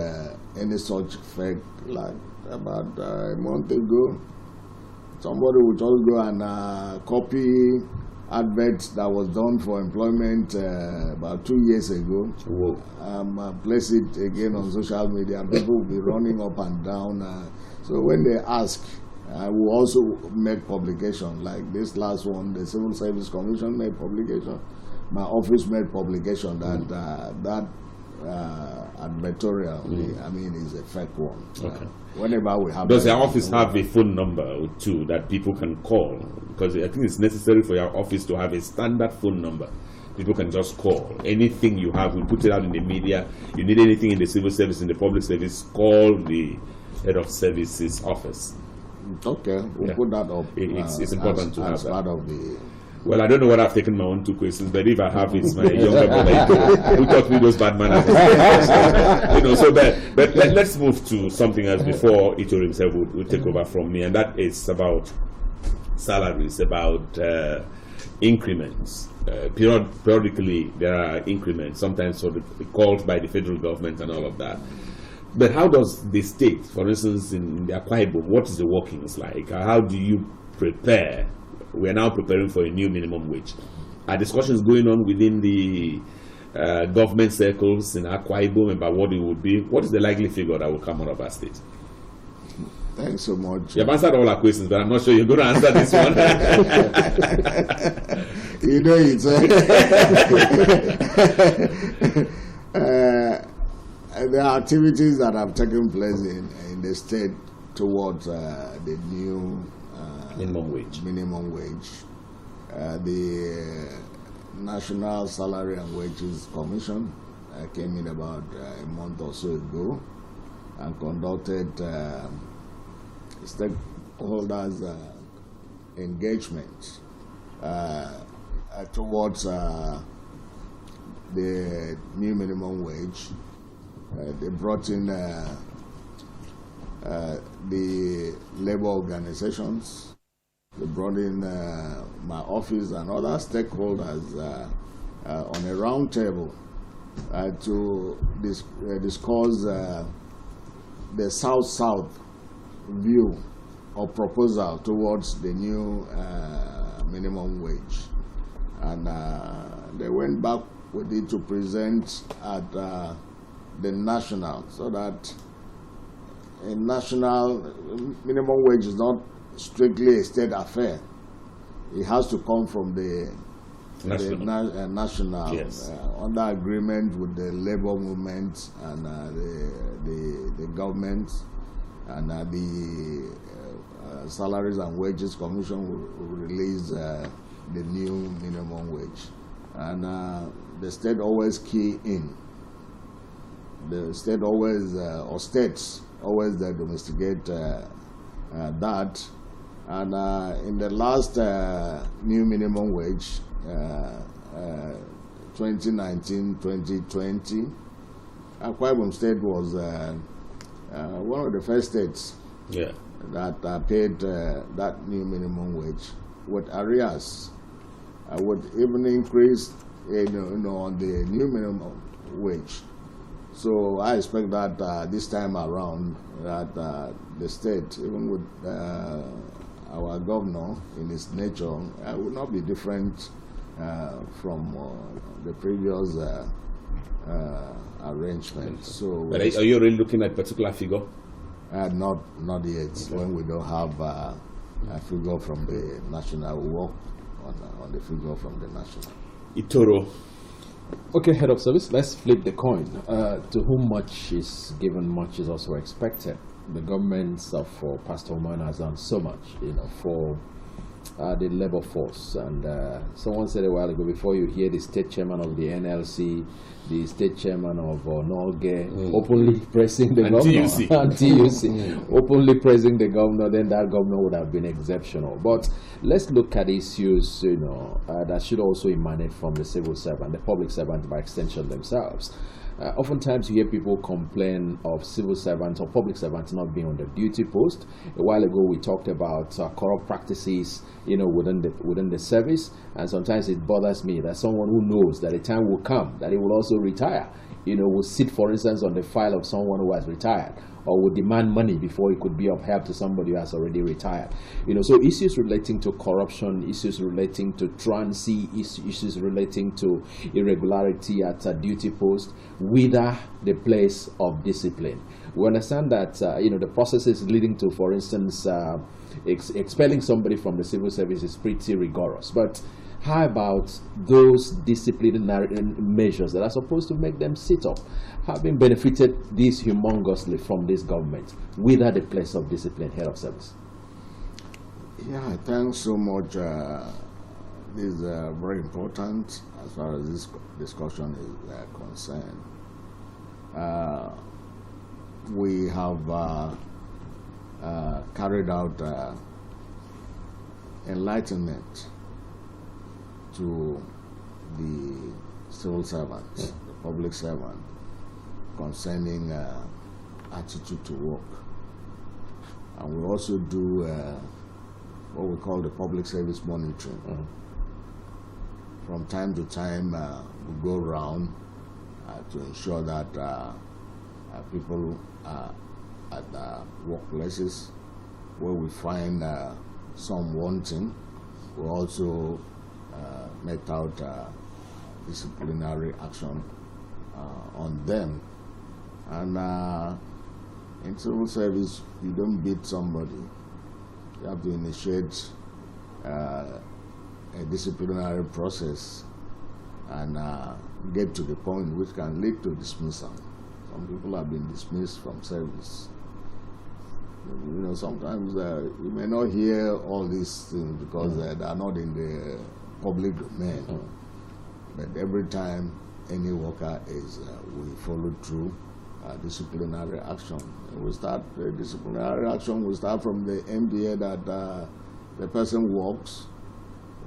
any such fake, like about a month ago, somebody would just go and copy adverts that was done for employment about 2 years ago. Whoa. Place it again on social media, and people will be running up and down. So when they ask, I will also make publication. Like this last one, the Civil Service Commission made publication. My office made publication that that advertorial, I mean, is a fake one. Okay. Whenever we have. Does your office have a phone number too that people can call? Because I think it's necessary for your office to have a standard phone number. People can just call. Anything you have, we put it out in the media. You need anything in the civil service, in the public service, call the head of services office. Okay, we'll put that up. It's important to have as that. part of the. Well, I don't know what I've taken my own 2 questions, but if I have, it's my younger brother who taught me those bad manners. So but let's move to something else before Ito himself will take over from me, and that is about salaries, about increments. Periodically, there are increments, sometimes called by the federal government and all of that. But how does the state, for instance, in the Akwa Ibom, what is the workings like? How do you prepare? We are now preparing for a new minimum wage. Are discussions going on within the government circles in Akwa Ibom about what it would be? What is the likely figure that will come out of our state? Thanks so much. You have answered all our questions, but I'm not sure you're going to answer this one. You know it's there are activities that have taken place in the state towards the new minimum wage. The National Salary and Wages Commission came in about a month or so ago and conducted stakeholders engagement towards the new minimum wage. They brought in the labor organizations. They brought in my office and other stakeholders on a round table to discuss the South-South view or proposal towards the new minimum wage. And they went back with it to present at the national, so that a national minimum wage is not strictly a state affair. It has to come from the national Yes. under agreement with the labor movement and the government, and the Salaries and Wages Commission will release the new minimum wage, and the state always key in. The state always or states always domesticate that. And in the last new minimum wage, 2019-2020, Akwa Ibom State was one of the first states that paid that new minimum wage with arrears, with even increase on the new minimum wage. So I expect that this time around that the state, even with our governor in its nature, will not be different from the previous arrangement. So, but are you already looking at a particular figure? Not yet. Okay. When we don't have a figure from the national, we work on the figure from the national. Itoro. Okay, head of service, let's flip the coin. To whom much is given, much is also expected. The government for Pastor Oman has done so much, for the labor force. And someone said a while ago, before you hear the state chairman of the NLC, the state chairman of Norge openly pressing the governor, and TUC openly praising the governor, then that governor would have been exceptional. But let's look at issues, that should also emanate from the civil servant, the public servant by extension themselves. Oftentimes you hear people complain of civil servants or public servants not being on the duty post. A while ago we talked about corrupt practices, within the service, and sometimes it bothers me that someone who knows that a time will come that he will also retire will sit, for instance, on the file of someone who has retired, or would demand money before he could be of help to somebody who has already retired. So issues relating to corruption, issues relating to truancy, issues relating to irregularity at a duty post, wither the place of discipline. We understand that the processes leading to, for instance, expelling somebody from the civil service is pretty rigorous. But how about those disciplinary measures that are supposed to make them sit up? Having benefited this humongously from this government, wither the place of discipline, head of service? Yeah, thanks so much. This is very important as far as this discussion is concerned. We have carried out enlightenment to the civil servants, the public servant, concerning attitude to work. And we also do what we call the public service monitoring. From time to time, we go around to ensure that people at workplaces where we find some wanting, we also make out disciplinary action on them. And in civil service, you don't beat somebody. You have to initiate a disciplinary process and get to the point which can lead to dismissal. Some people have been dismissed from service. Sometimes you may not hear all these things because they are not in the public domain. But every time any worker is, we follow through disciplinary action. We start disciplinary action. We start from the MDA that the person works.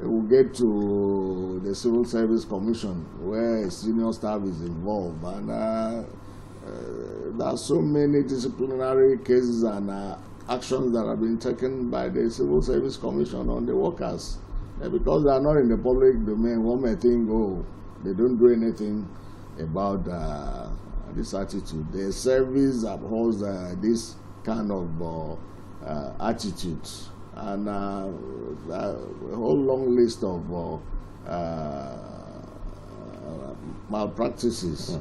It will get to the Civil Service Commission where senior staff is involved, and there are so many disciplinary cases and actions that have been taken by the Civil Service Commission on the workers. Because they are not in the public domain, one may think, oh, they don't do anything about this attitude. The service abhors this kind of attitude, and a whole long list of malpractices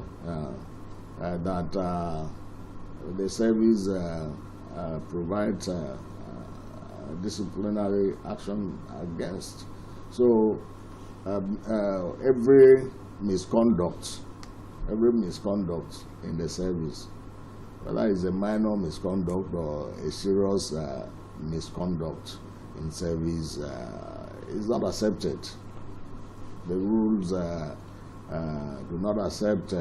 that the service provides disciplinary action against. So every misconduct in the service, whether it's a minor misconduct or a serious misconduct in service, is not accepted. The rules do not accept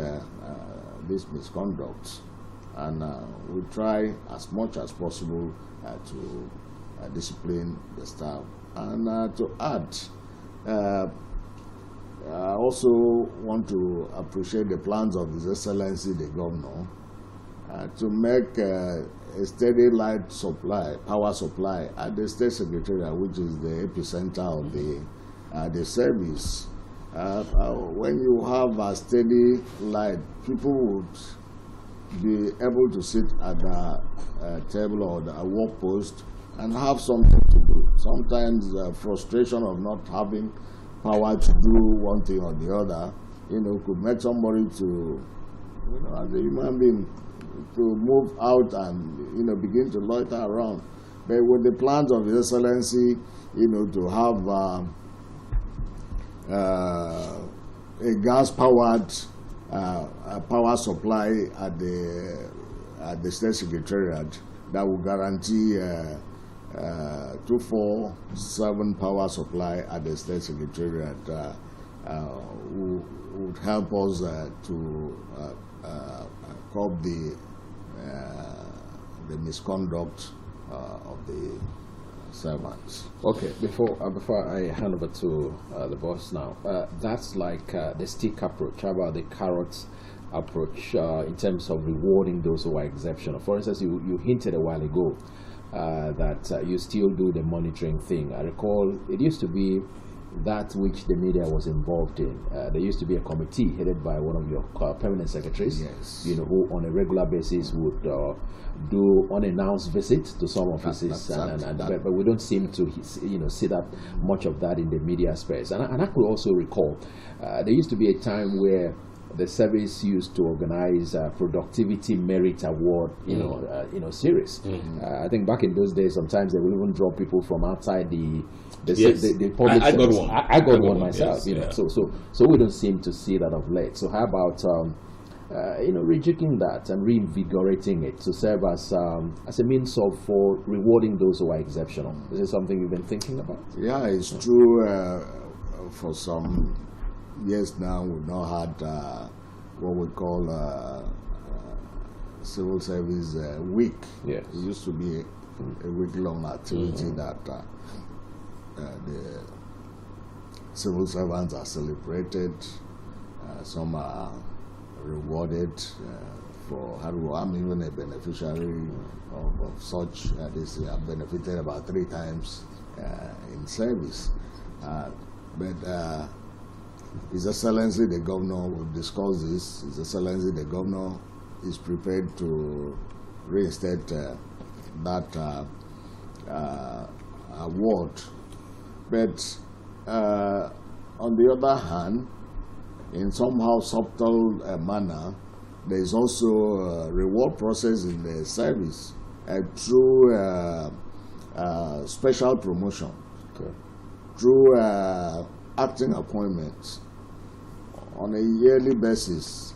this misconduct, and we try as much as possible to discipline the staff. And to add, I also want to appreciate the plans of His Excellency the Governor to make a steady light supply, power supply at the State Secretariat, which is the epicenter of the service. When you have a steady light, people would be able to sit at the table or the work post and have something to do. Sometimes frustration of not having power to do one thing or the other, could make somebody to, as a human being, to move out and, begin to loiter around. But with the plans of His Excellency, to have a gas-powered power supply at the State Secretariat that will guarantee 24/7 power supply at the State Secretariat would help us to curb the misconduct of the servants. Okay, before I hand over to the boss now, that's like the stick approach. How about the carrot approach in terms of rewarding those who are exceptional? For instance, you hinted a while ago. that you still do the monitoring thing. I recall it used to be, if you are exceptional, you get a certain amount of money. If you are not exceptional, you don't get anything. Now, that which the media was involved in. There used to be a committee headed by one of your permanent secretaries, Yes. who on a regular basis would do unannounced visits to some offices, but we don't seem to see that much of that in the media space. And I could also recall there used to be a time where the service used to organize productivity merit award, series. I think back in those days, sometimes they will even draw people from outside the public. I got one. I got one myself. Yes, So we don't seem to see that of late. So how about rejigging that and reinvigorating it to serve as a means for rewarding those who are exceptional? Is this something you've been thinking about? Yeah, it's true. For some years now, we've not had what we call civil service week. Yes. It used to be a week-long activity that the civil servants are celebrated. Some are rewarded for hard work. I'm even a beneficiary of such. This year I've benefited about 3 times in service. But His Excellency the Governor, we've discussed this, His Excellency the Governor is prepared to reinstate that award. But on the other hand, in somehow subtle manner, there is also a reward process in the service through special promotion, through acting appointments. On a yearly basis,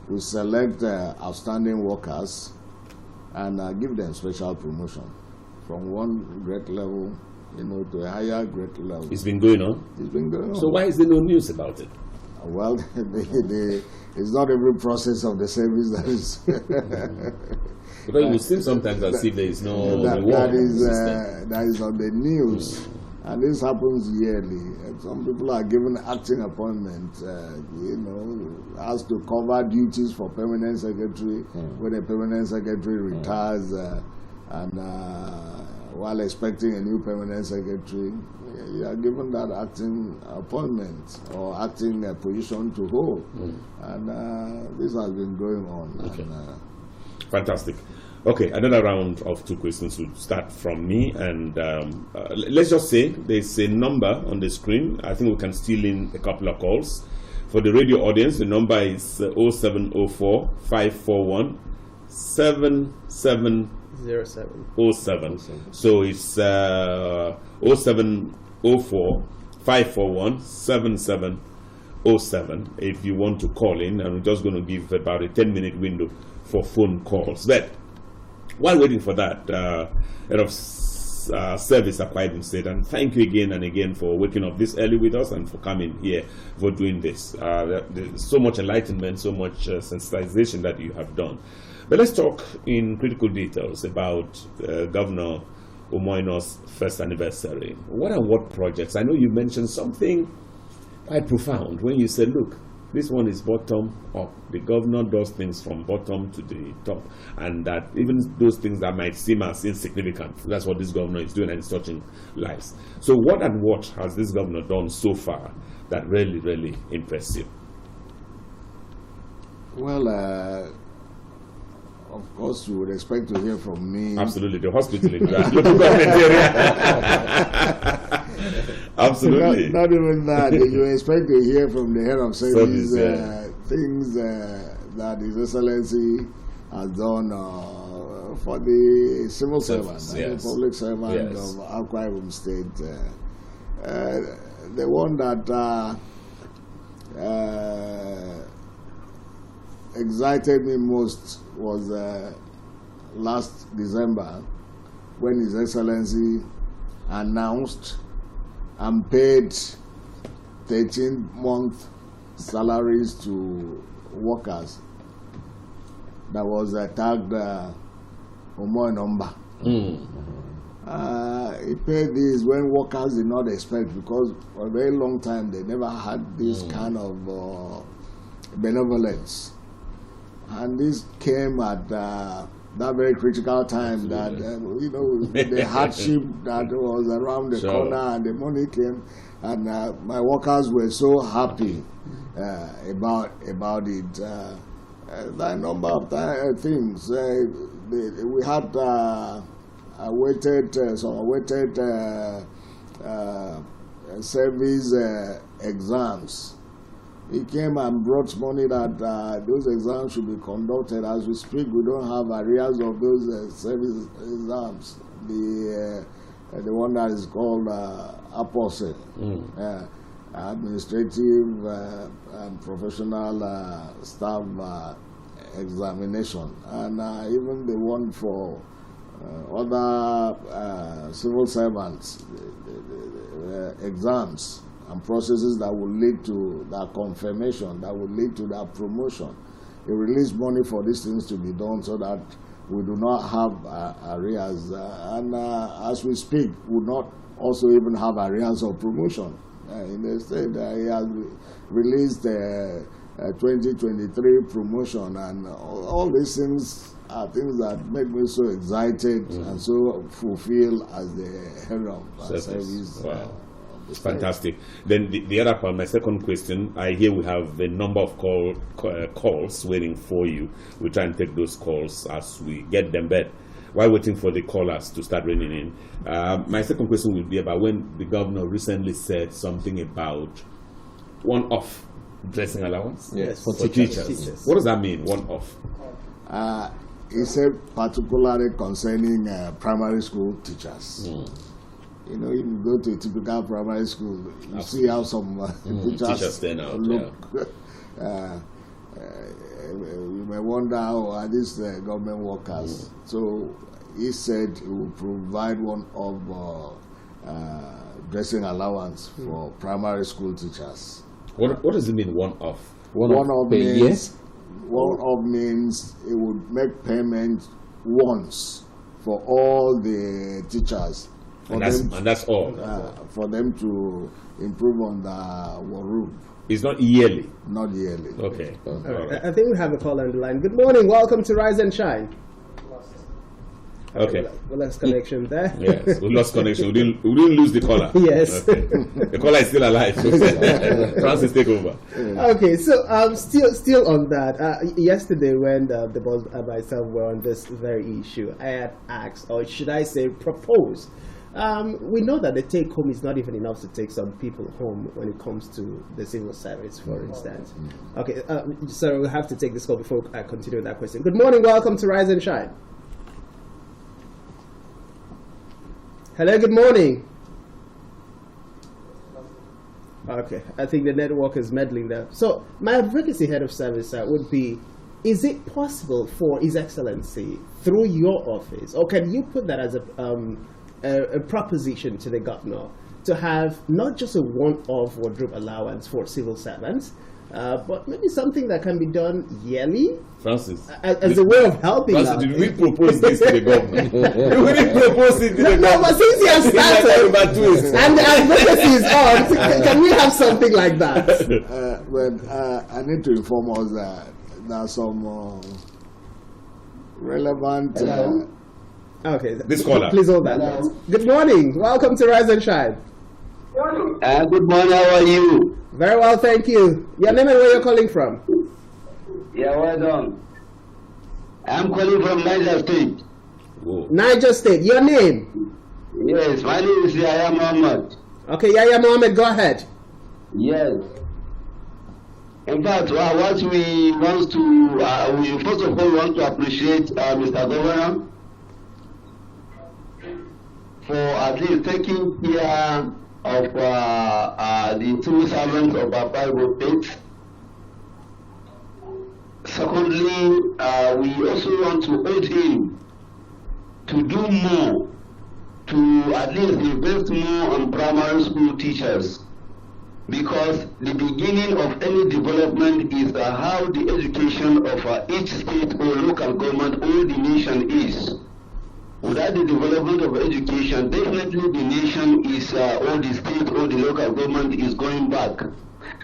we select outstanding workers and give them special promotion from one grade level, to a higher grade level. It's been going on. It's been going on. So why is there no news about it? Well, it's not every process of the service that is. Because it would seem sometimes as if there is no reward. That is on the news, and this happens yearly. And some people are given acting appointments, has to cover duties for permanent secretary when a permanent secretary retires, and while expecting a new permanent secretary, you are given that acting appointment or acting position to hold, and this has been going on. Okay. And, fantastic. Okay, another round of 2 questions will start from me, and let's just say there's a number on the screen. I think we can steal in a couple of calls. For the radio audience, the number is 0704 541 7707. So it's 0704 541 7707 if you want to call in, and we're just going to give about a 10-minute window for phone calls. But while waiting for that, head of service acquired state, and thank you again and again for waking up this early with us and for coming here for doing this. There's so much enlightenment, so much sensitization that you have done. But let's talk in critical details about Governor Umoino's first anniversary. What projects? I know you mentioned something quite profound when you said, look, this one is bottom up. The governor does things from bottom to the top, and that even those things that might seem as insignificant, that's what this governor is doing, and it's touching lives. So what has this governor done so far that really, really impressed you? Well, of course, you would expect to hear from me. Absolutely, the hospital in that local government area. Absolutely. Not even that. You expect to hear from the head of service things that His Excellency has done for the civil servant, the public servant of Akwa Ibom State. The one that excited me most was last December when His Excellency announced and paid 13-month salaries to workers. That was tagged Omo number. He paid this when workers did not expect, because for a very long time they never had this kind of benevolence. And this came at that very critical time that the hardship that was around the corner, and the money came, and my workers were so happy about it. There are a number of things. We had awaited service exams. He came and brought money that those exams should be conducted. As we speak, we don't have arrears of those service exams. The one that is called HOS, administrative and professional staff examination, and even the one for other civil servants exams and processes that will lead to that confirmation, that will lead to that promotion. They release money for these things to be done so that we do not have arrears. And as we speak, we not also even have arrears of promotion. In the state, he has released 2023 promotion, and all these things are things that make me so excited and so fulfilled as the head of service. Wow. Fantastic. Then the other part, my second question, I hear we have a number of calls waiting for you. We'll try and take those calls as we get them back. While waiting for the callers to start raining in, my second question will be about when the governor recently said something about one-off dressing allowance for teachers. What does that mean, one-off? He said particularly concerning primary school teachers. You know, if you go to a typical primary school, you see how some teachers stand out. look. You may wonder how are these government workers. So he said he will provide one of dressing allowance for primary school teachers. What does it mean, one-off? One-off means it would make payment once for all the teachers. And that's all? For them to improve on the work. It's not yearly? Not yearly. Okay. Right. I think we have a call on the line. Good morning. Welcome to Rise and Shine. Okay. We lost connection there. Yes, we lost connection. We didn't lose the caller. Yes. Okay. The caller is still alive. Francis, take over. Okay, so still on that. Yesterday, when the boss and myself were on this very issue, I had asked, or should I say, proposed. We know that the take home is not even enough to take some people home when it comes to the civil service, for instance. Okay, so we'll have to take this call before I continue with that question. Good morning. Welcome to Rise and Shine. Hello, good morning. Okay, I think the network is meddling there. So my advocacy head of service would be, is it possible for His Excellency, through your office, or can you put that as a proposition to the governor, to have not just a one-off wardrobe allowance for civil servants, but maybe something that can be done yearly? Francis, as a way of helping Francis, out. did we propose this to the governor? We didn't propose it to the governor. No, but since he has started and the advocacy is on, can we have something like that? I need to inform us that there are some relevant... Okay, this caller. Please hold that. Good morning. Welcome to Rise and Shine. Good morning. How are you? Very well, thank you. Your name and where you're calling from? Yeah, well done. I'm calling from Niger State. Whoa. Niger State. Your name? Yes, my name is Yahya Mohammed. Okay, Yahya Mohammed, go ahead. Yes. In fact, what we want to, we first of all want to appreciate Mr. Governor for at least taking care of the civil servants of our private states. Secondly, we also want to urge him to do more, to at least invest more on primary school teachers, because the beginning of any development is how the education of each state or local government or the nation is. Without the development of education, definitely the nation is, or the state or the local government is going back.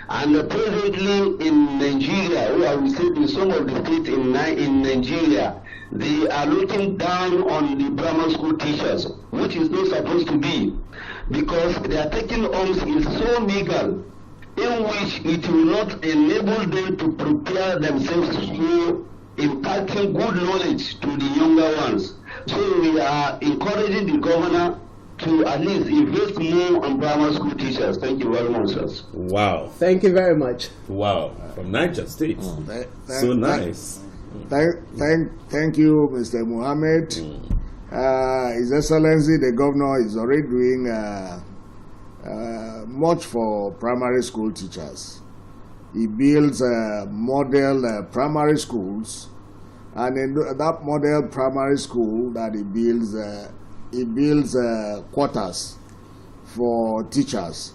And presently in Nigeria, or I will say in some of the states in Nigeria, they are looking down on the primary school teachers, which is not supposed to be, because their taking alms is so meager, in which it will not enable them to prepare themselves to imparting good knowledge to the younger ones. So we are encouraging the governor to at least invest more on primary school teachers. Thank you very much, sir. Wow. Thank you very much. Wow. From Niger State. So nice. Thank you, Mr. Mohammed. His Excellency, the Governor, is already doing much for primary school teachers. He builds model primary schools, and in that model primary school that he builds quarters for teachers.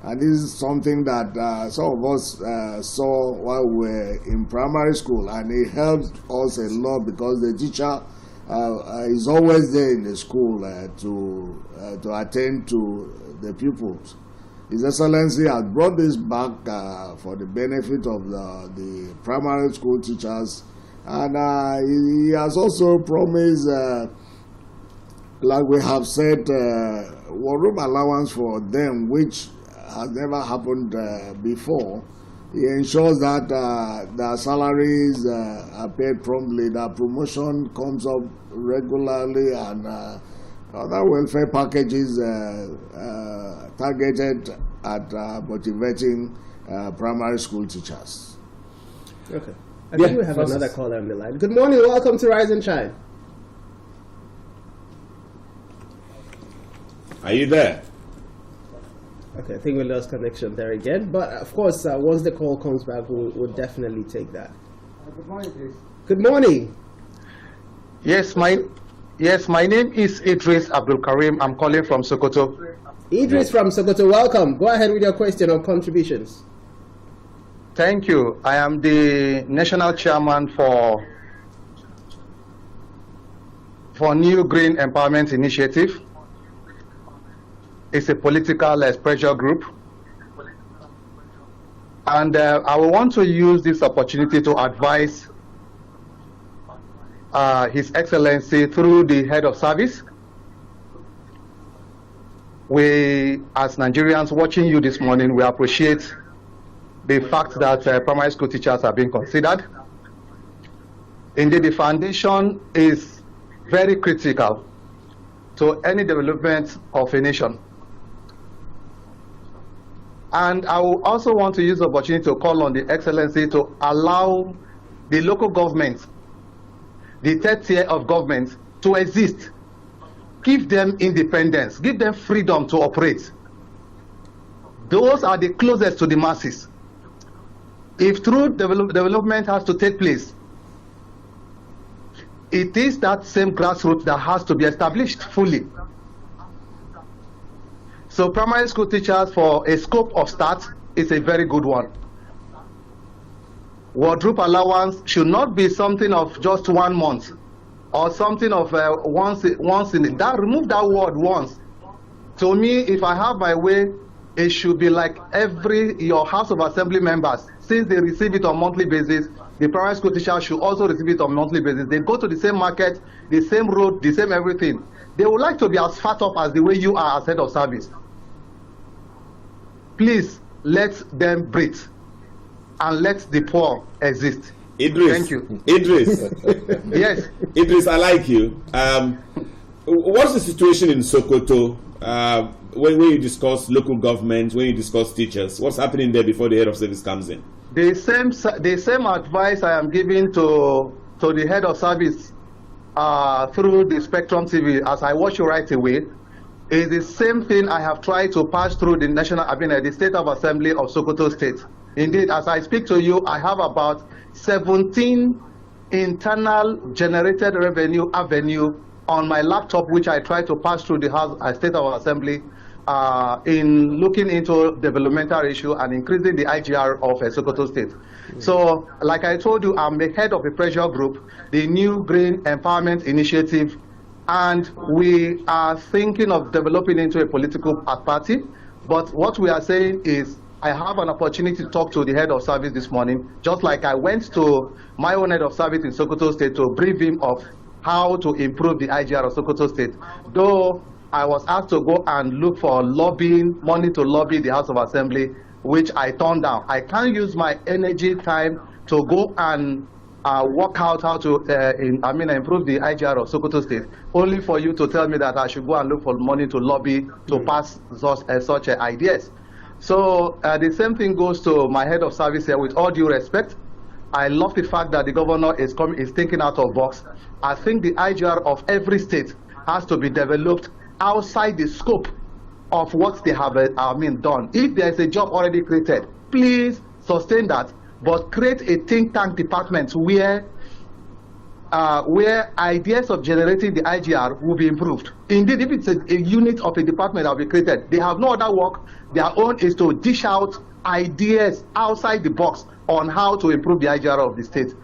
And this is something that some of us saw while we were in primary school, and it helped us a lot because the teacher is always there in the school to attend to the pupils. His Excellency has brought this back for the benefit of the primary school teachers, and he has also promised, like we have said, wardrobe allowance for them, which has never happened before. He ensures that their salaries are paid promptly, that promotion comes up regularly, and other welfare packages targeted at motivating primary school teachers. Okay. I think we have another caller on the line. Good morning. Welcome to Rise and Shine. Are you there? Okay, I think we lost connection there again. But of course, once the call comes back, we'll definitely take that. Good morning, please. Good morning. Yes, my name is Idris Abdul Karim. I'm calling from Sokoto. Idris from Sokoto, welcome. Go ahead with your question or contributions. Thank you. I am the national chairman for New Green Empowerment Initiative. It's a political pressure group. And I will want to use this opportunity to advise His Excellency through the head of service. We, as Nigerians watching you this morning, we appreciate the fact that primary school teachers are being considered. Indeed, the foundation is very critical to any development of a nation. And I will also want to use the opportunity to call on the Excellency to allow the local government, the third tier of government, to exist. Give them independence, give them freedom to operate. Those are the closest to the masses. If true development has to take place, it is that same grassroots that has to be established fully. So primary school teachers, for a scope of start, is a very good one. Wardrobe allowance should not be something of just 1 month or something of once in that. Remove that word once. To me, if I have my way, it should be like your House of Assembly members, since they receive it on monthly basis, the primary school teacher should also receive it on monthly basis. They go to the same market, the same road, the same everything. They would like to be as fat up as the way you are as head of service. Please let them breathe and let the poor exist. Idris. Thank you. Idris. Yes. Idris, I like you. What's the situation in Sokoto when you discuss local government, when you discuss teachers? What's happening there before the head of service comes in? The same advice I am giving to the head of service through the Spectrum TV, as I watch you right away, is the same thing I have tried to pass through the State of Assembly of Sokoto State. Indeed, as I speak to you, I have about 17 internal generated revenue avenue on my laptop, which I try to pass through the State of Assembly in looking into developmental issue and increasing the IGR of Sokoto State. So, like I told you, I'm the head of a pressure group, the New Green Empowerment Initiative, and we are thinking of developing into a political party. But what we are saying is, I have an opportunity to talk to the head of service this morning, just like I went to my own head of service in Sokoto State to brief him of how to improve the IGR of Sokoto State. Though I was asked to go and look for lobbying, money to lobby the House of Assembly, which I turned down. I can't use my energy time to go and work out how to improve the IGR of Sokoto State, only for you to tell me that I should go and look for money to lobby to pass such ideas. So the same thing goes to my head of service here. With all due respect, I love the fact that the governor is thinking out of box. I think the IGR of every state has to be developed outside the scope of what they have done. If there is a job already created, please sustain that, but create a think tank department where ideas of generating the IGR will be improved. Indeed, if it's a unit of a department that will be created, they have no other work. Their own is to dish out ideas outside the box on how to improve the IGR of the state.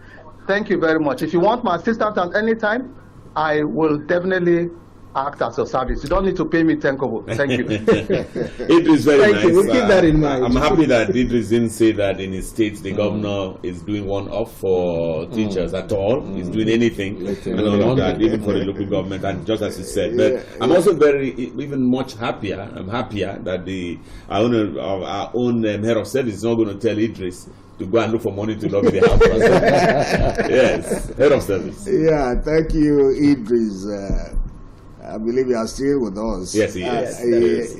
Thank you very much. If you want my assistance at any time, I will definitely act as a service. You don't need to pay me 10 kobo. Thank you. It is very Thank nice. you. We'll keep that in mind. I'm happy that Idris didn't say that in his states the governor is doing one-off for teachers at all. He's doing anything and all of that, even for the local government. And just as he said, but I'm also even much happier. I'm happier that our own head of service is not going to tell Idris to go and look for money to lobby the house. Yes, head of service. Yeah, thank you, Idris. I believe you are still with us. Yes, he is.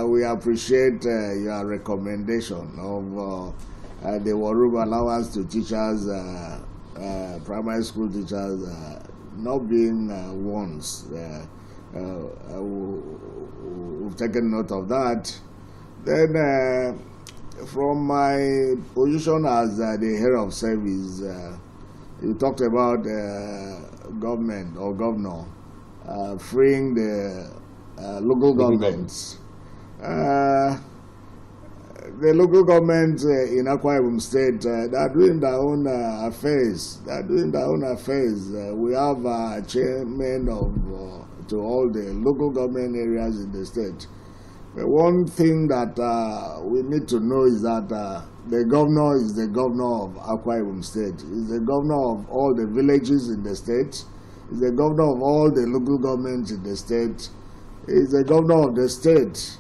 We appreciate your recommendation of the Waruba allowance to teachers, primary school teachers, not being ones. We've taken note of that. Then, from my position as the head of service, you talked about government or governor freeing the local governments. The local governments in Akwa Ibom State, they're doing their own affairs. We have a chairman to all the local government areas in the state. But one thing that we need to know is that the governor is the governor of Akwa Ibom State. He's the governor of all the villages in the state. He's the governor of all the local governments in the state. He's the governor of the state.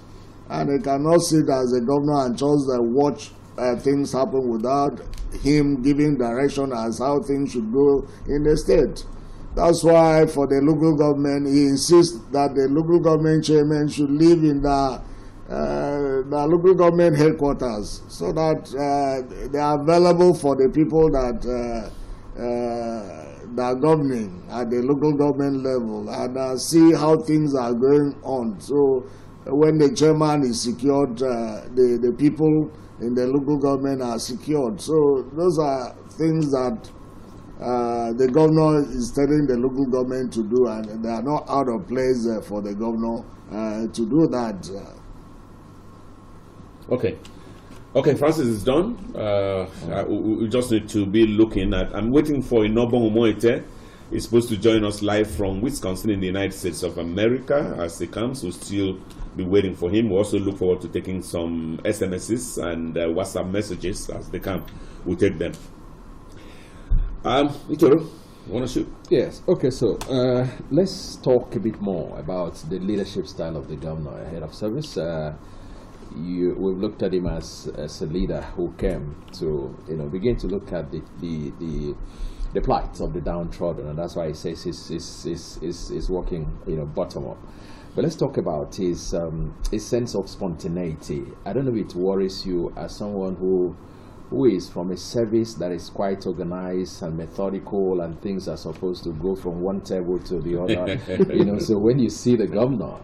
And he cannot sit as a governor and just watch things happen without him giving direction as how things should go in the state. That's why for the local government, he insists that the local government chairman should live in the local government headquarters so that they are available for the people that are governing at the local government level and see how things are going on. So when the chairman is secured, the people in the local government are secured. So those are things that the governor is telling the local government to do, and they are not out of place for the governor to do that. Okay, Francis is done. We just need to be looking at. I'm waiting for Inobong Omoite. He's supposed to join us live from Wisconsin in the United States of America. As he comes, we'll still be waiting for him. We also look forward to taking some SMSs and WhatsApp messages as they come. We'll take them. Itoro, you want to shoot? Yes. Okay, so let's talk a bit more about the leadership style of the governor ahead of service. We've looked at him as a leader who came to begin to look at the plight of the downtrodden, and that's why he says he's working bottom up. But let's talk about his sense of spontaneity. I don't know if it worries you as someone who is from a service that is quite organized and methodical, and things are supposed to go from one table to the other. So when you see the governor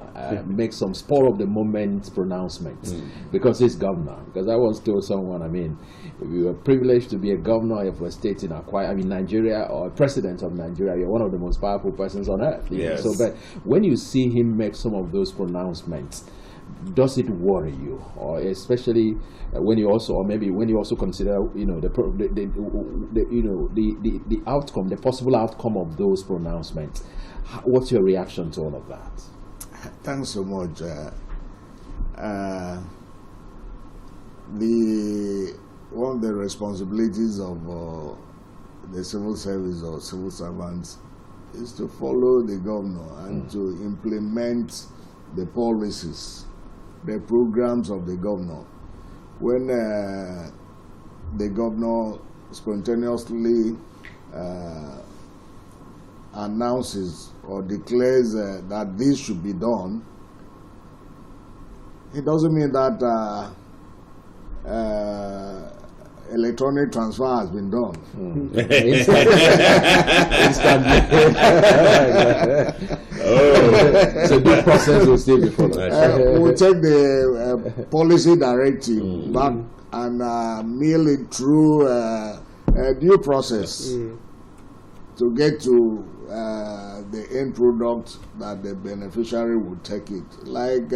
make some spur of the moment pronouncements, because he's governor. Because I once told someone, if you are privileged to be a governor of a state in Nigeria, or a president of Nigeria, you're one of the most powerful persons on earth. Yes. So, but when you see him make some of those pronouncements, does it worry you, or especially when you also consider the outcome, the possible outcome of those pronouncements? What's your reaction to all of that? Thanks so much. one of the responsibilities of the civil service or civil servants is to follow the governor and to implement the policies, the programs of the governor. When the governor spontaneously announces or declares that this should be done, it doesn't mean that electronic transfer has been done. So due process will still be followed. We'll take the policy directive back and mail it through a due process to get to the end product that the beneficiary would take it. Like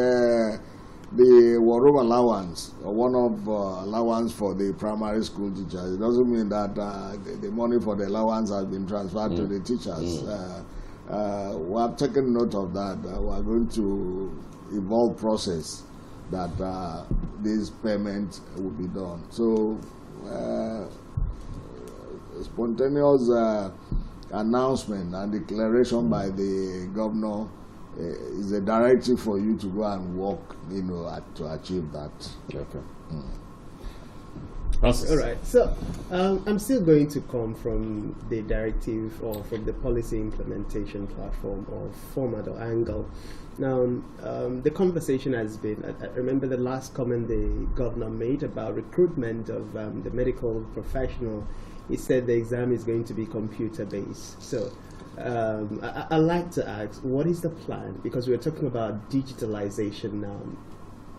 the war room allowance, or one of allowance for the primary school teachers. It doesn't mean that the money for the allowance has been transferred to the teachers. We have taken note of that. We are going to evolve process that this payment will be done. So spontaneous announcement and declaration by the governor is a directive for you to go and work, to achieve that. Okay. All right. So I'm still going to come from the directive or from the policy implementation platform or format or angle. Now, the conversation has been, I remember the last comment the governor made about recruitment of the medical professional. He said the exam is going to be computer-based. So I'd like to ask, what is the plan? Because we're talking about digitalization now.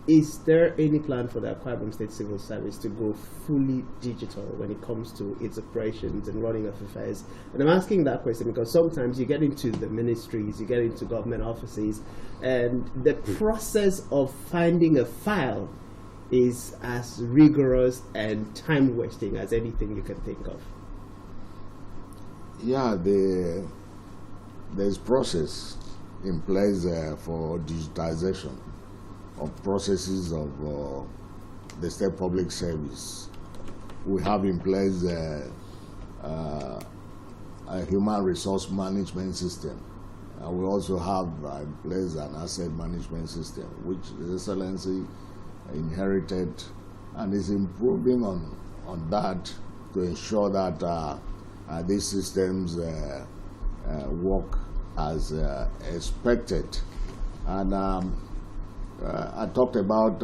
Is there any plan for the Akwa Ibom State Civil Service to go fully digital when it comes to its operations and running of affairs? And I'm asking that question because sometimes you get into the ministries, you get into government offices, and the process of finding a file is as rigorous and time-wasting as anything you can think of. Yeah, there's process in place for digitization of processes of the state public service. We have in place a human resource management system. And we also have in place an asset management system, which His Excellency inherited and is improving on that to ensure that these systems work as expected. And I talked about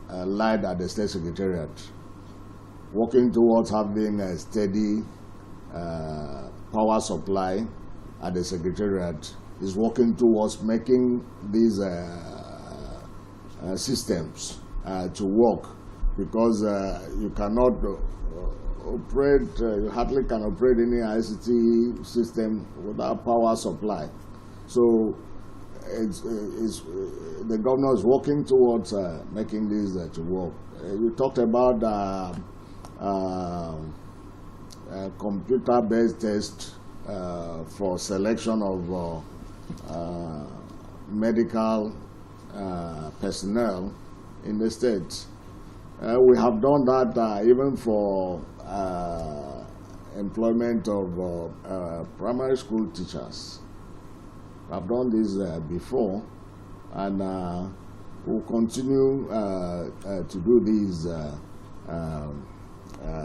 light at the State Secretariat, working towards having a steady power supply at the Secretariat, is working towards making these systems to work, because you cannot operate, you hardly can operate any ICT system without power supply. So the governor is working towards making this to work. You talked about computer-based tests for selection of medical personnel in the state. We have done that even for employment of primary school teachers. I've done this before, and we'll continue to do these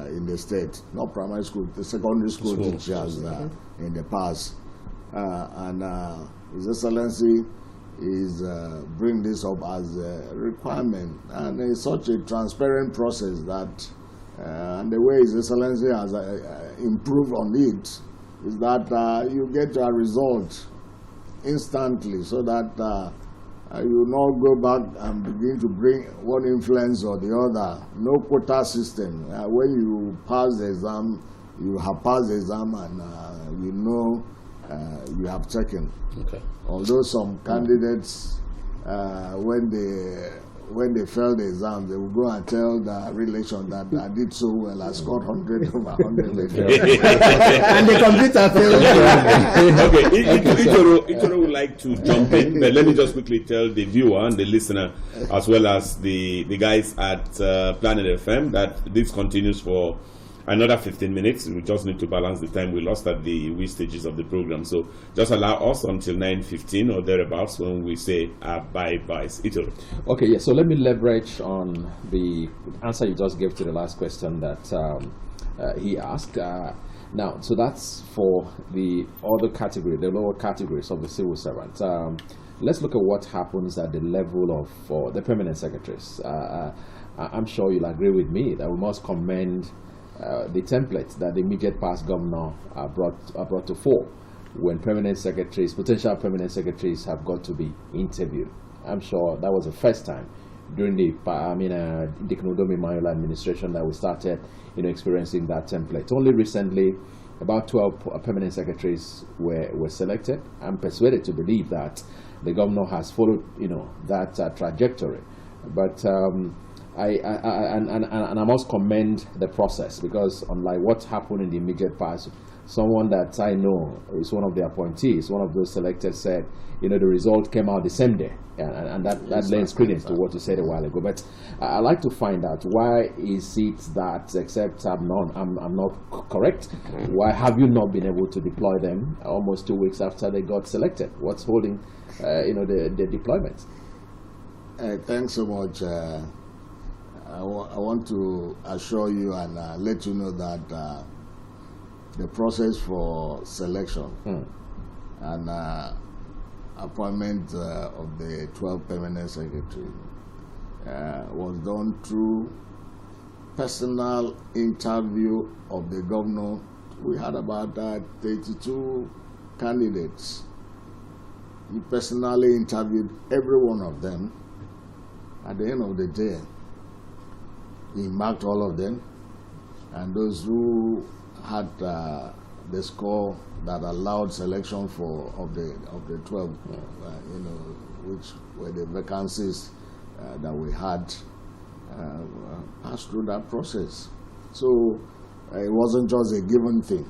in the state, not primary school, the secondary school teachers in the past. And His Excellency is bring this up as a requirement, and it's such a transparent process that, and the way His Excellency has improved on it is that you get a result instantly, so that you not go back and begin to bring one influence or the other. No quota system. When you pass the exam, you have passed the exam, and you know you have taken. Okay. Although some candidates, when they when they failed the exam, they would go and tell the relation that I did so well, I scored 100 over 100. And the computer failed. Okay, Itoro would like to jump in, but let me just quickly tell the viewer and the listener, as well as the guys at Planet FM, that this continues for another 15 minutes. We just need to balance the time we lost at the wee stages of the program. So just allow us until 9:15 or thereabouts when we say bye-byes. Itoro. Okay, yeah, so let me leverage on the answer you just gave to the last question that he asked. Now, so that's for the other category, the lower categories of the civil servant. Let's look at what happens at the level of the permanent secretaries. I'm sure you'll agree with me that we must commend the template that the immediate past governor brought to fore when permanent secretaries, potential permanent secretaries, have got to be interviewed. I'm sure that was the first time during the Dikinodomi Mayola administration that we started, experiencing that template. Only recently, about 12 permanent secretaries were selected. I'm persuaded to believe that the governor has followed, that trajectory. But I must commend the process, because unlike what happened in the immediate past, someone that I know is one of the appointees, one of those selected, said, the result came out the same day, and that lends credence to what you said a while ago. But I'd like to find out, why is it that, except I'm not correct, why have you not been able to deploy them almost 2 weeks after they got selected? What's holding, the deployment? Thanks so much. I want to assure you and let you know that the process for selection and appointment of the 12 permanent secretary was done through personal interview of the governor. We had about 32 candidates. He personally interviewed every one of them. At the end of the day, he marked all of them, and those who had the score that allowed selection of the 12, which were the vacancies that we had, passed through that process. So it wasn't just a given thing.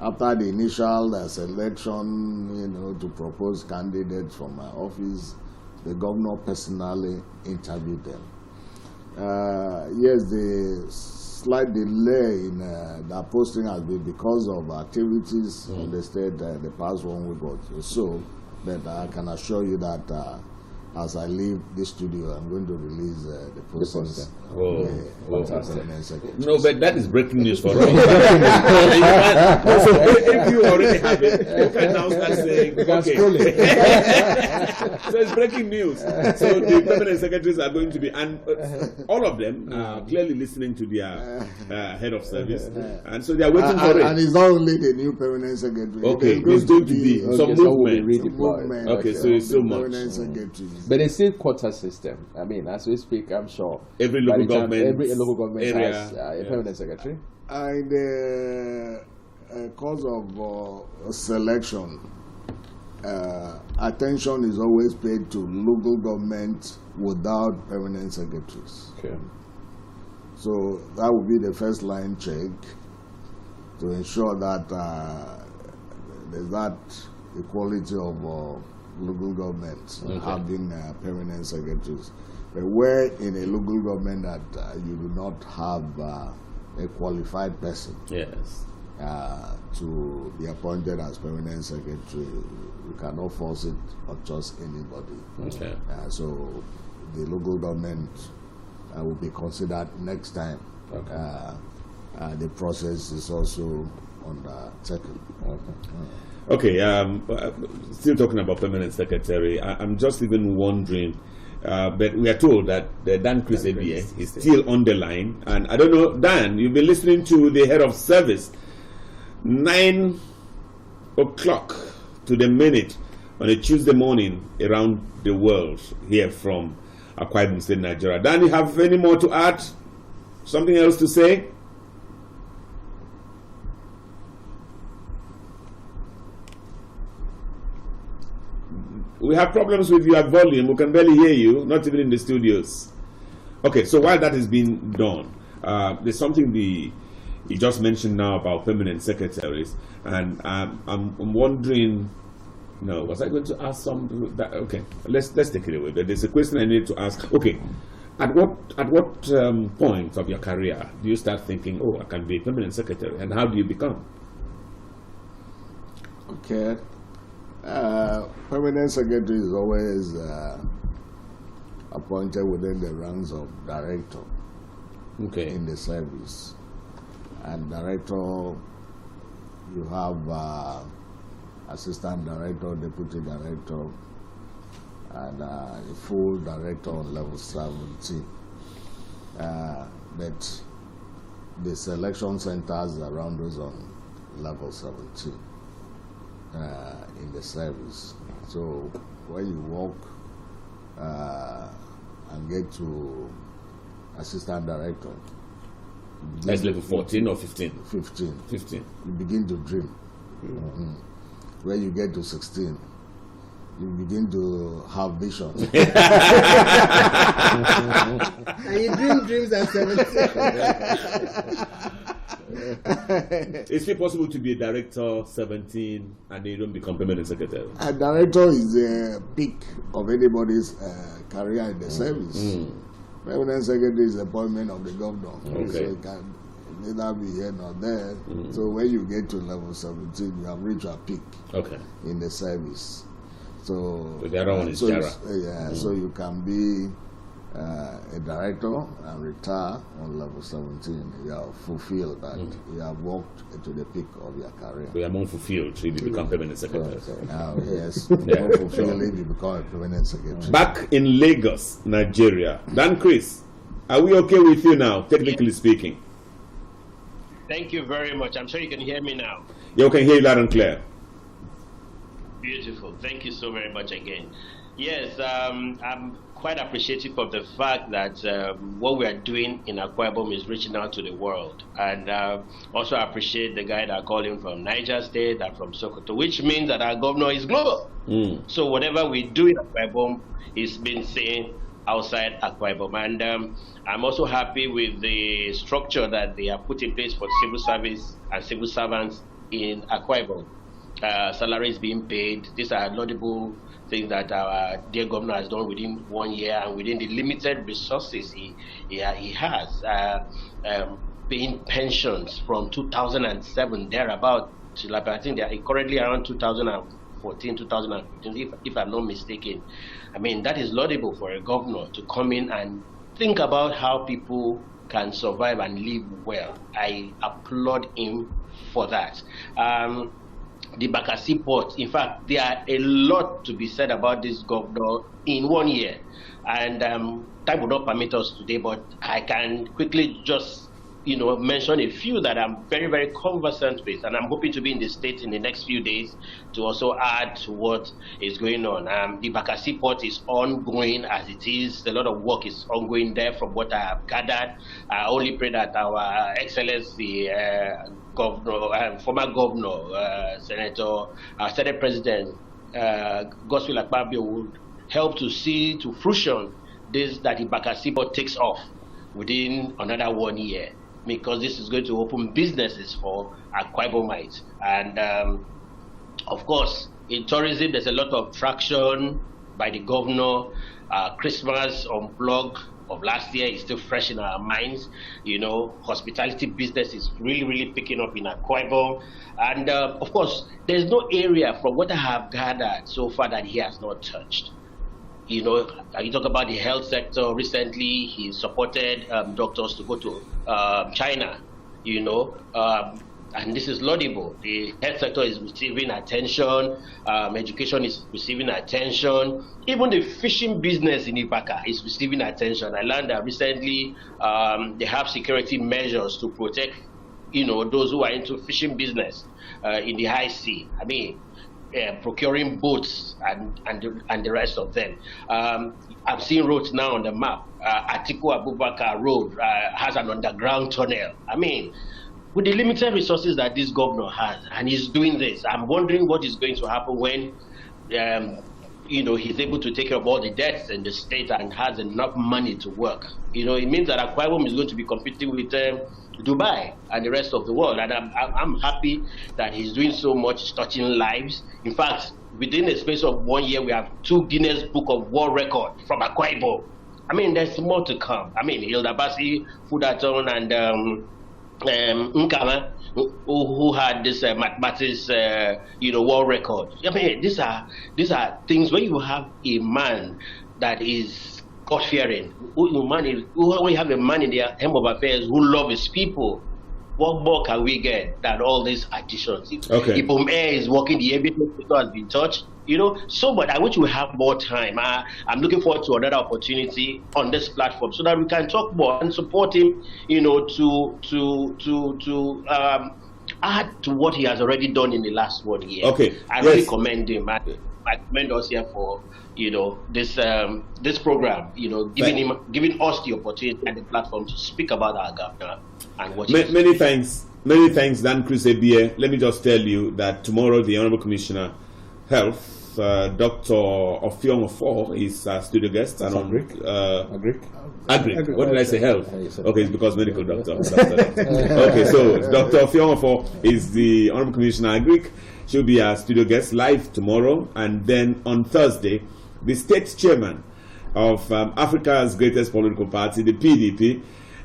After the initial selection, to propose candidates from my office, the governor personally interviewed them. Yes, the slight delay in that posting has been because of activities on the state the past 1 week or so, but I can assure you that as I leave this studio, I'm going to release the postings. No, but that is breaking news for us. So if you already have it, you can now start saying, okay. So it's breaking news. So the permanent secretaries are going to be, and all of them are clearly listening to their head of service, and so they are waiting for it. And it's not only the new permanent secretary. Okay, there's going to be some movement. Okay, so it's so much. But it's still quota system. I mean, as we speak, I'm sure every local government area has a permanent secretary. In the course of selection, attention is always paid to local government without permanent secretaries. Okay. So that would be the first line check to ensure that there's that equality of local governments having permanent secretaries. But where in a local government that you do not have a qualified person to be appointed as permanent secretary, you cannot force it on just anybody. Okay. So the local government will be considered next time. The process is also undertaken. Okay, still talking about permanent secretary, I'm just even wondering, but we are told that Dan Chris Ebie is still on the line, and I don't know, Dan, you've been listening to the head of service, 9 o'clock to the minute on a Tuesday morning around the world here from Akwa Ibom State, Nigeria. Dan, you have any more to add? Something else to say? we have problems with your volume. We can barely hear you, not even in the studios. Okay, so while that is being done, there's something you just mentioned now about permanent secretaries, and I'm wondering. No, was I going to ask some? Okay, let's take it away. But there's a question I need to ask. Okay, at what point of your career do you start thinking, oh, I can be a permanent secretary, and how do you become? Okay, permanent secretary is always appointed within the ranks of director. Okay. In the service, and director, you have. Assistant director, deputy director, and a full director on level 17. But the selection centers around us on level 17 in the service. So when you walk and get to assistant director, that's level 14 or 15? 15. 15. You begin to dream. Mm-hmm. When you get to 16, you begin to have visions. And you dream dreams at 17. Is it possible to be a director 17 and then you don't become permanent secretary? A director is the peak of anybody's career in the service. Permanent secretary is the appointment of the governor. Okay. So it can neither be here nor there. So when you get to level 17, you have reached a peak in the service. So the other one is Jara. So you can be a director and retire on level 17. You have fulfilled that. You have walked to the peak of your career. So you are more fulfilled if you become permanent secretary. Yes, more fulfilled if you become a permanent secretary. Back in Lagos, Nigeria. Dan Chris, are we okay with you now, technically speaking? Thank you very much. I'm sure you can hear me now. Yeah, we can hear you loud and clear. Beautiful. Thank you so very much again. Yes, I'm quite appreciative of the fact that what we are doing in Akwa Ibom is reaching out to the world. And also appreciate the guy that called in from Niger State and from Sokoto, which means that our governor is global. So whatever we do in Akwa Ibom is being seen outside Akwa Ibom. And I'm also happy with the structure that they have put in place for civil service and civil servants in Akwa Ibom. Salaries being paid. These are laudable things that our dear governor has done within 1 year and within the limited resources he has. Paying pensions from 2007 thereabout. I think they are currently around 2014, 2015, if I'm not mistaken. I mean, that is laudable for a governor to come in and think about how people can survive and live well. I applaud him for that. The Bakassi port, in fact, there are a lot to be said about this governor in 1 year. And time would not permit us today, but I can quickly just mention a few that I'm very, very conversant with, and I'm hoping to be in the state in the next few days to also add to what is going on. The Bakassi port is ongoing as it is. A lot of work is ongoing there from what I have gathered. I only pray that our Excellency Governor, former Governor, Senator, Senate President Godswill Akpabio would help to see to fruition that the Bakassi port takes off within another 1 year, because this is going to open businesses for Akwa Ibomites. And of course, in tourism, there's a lot of traction by the governor. Christmas Unplugged of last year is still fresh in our minds. Hospitality business is really, really picking up in Akwa Ibom. And of course, there's no area from what I have gathered so far that he has not touched. You talk about the health sector. Recently, he supported doctors to go to China, and this is laudable. The health sector is receiving attention, education is receiving attention, even the fishing business in Ibaka is receiving attention. I learned that recently they have security measures to protect, those who are into fishing business in the high sea. I mean, procuring boats and the rest of them. I've seen roads now on the map. Atiku Abubakar Road has an underground tunnel. I mean, with the limited resources that this governor has, and he's doing this, I'm wondering what is going to happen when he's able to take care of all the debts in the state and has enough money to work. It means that Akwa Ibom is going to be competing with Dubai and the rest of the world. And I'm happy that he's doing so much, touching lives. In fact, within the space of 1 year, we have 2 Guinness Book of World Record from Akwa Ibom. I mean, there's more to come. I mean, Hilda Basi, Fudaton, and Nkama, who had this mathematics, world record. I mean, these are things where you have a man that is God-fearing. When you have a man in the helm of affairs who loves his people, what more can we get than all these additions? Okay. If Omer is working, the evidence has been touched. So but I wish we have more time. I'm looking forward to another opportunity on this platform so that we can talk more and support him, to add to what he has already done in the last 1 year. Okay. I really commend him. I commend us here for this program, giving us the opportunity and the platform to speak about our governor and what many thanks, Dan Chris Ebie. Let me just tell you that tomorrow the Honorable Commissioner Health, Dr. Effiong is a studio guest. And Agric. What did I say? Health. Okay, it's because medical doctor. Okay, so Dr. Effiong is the Honorable Commissioner Agric. She'll be our studio guest live tomorrow, and then on Thursday, the state chairman of Africa's greatest political party, the PDP,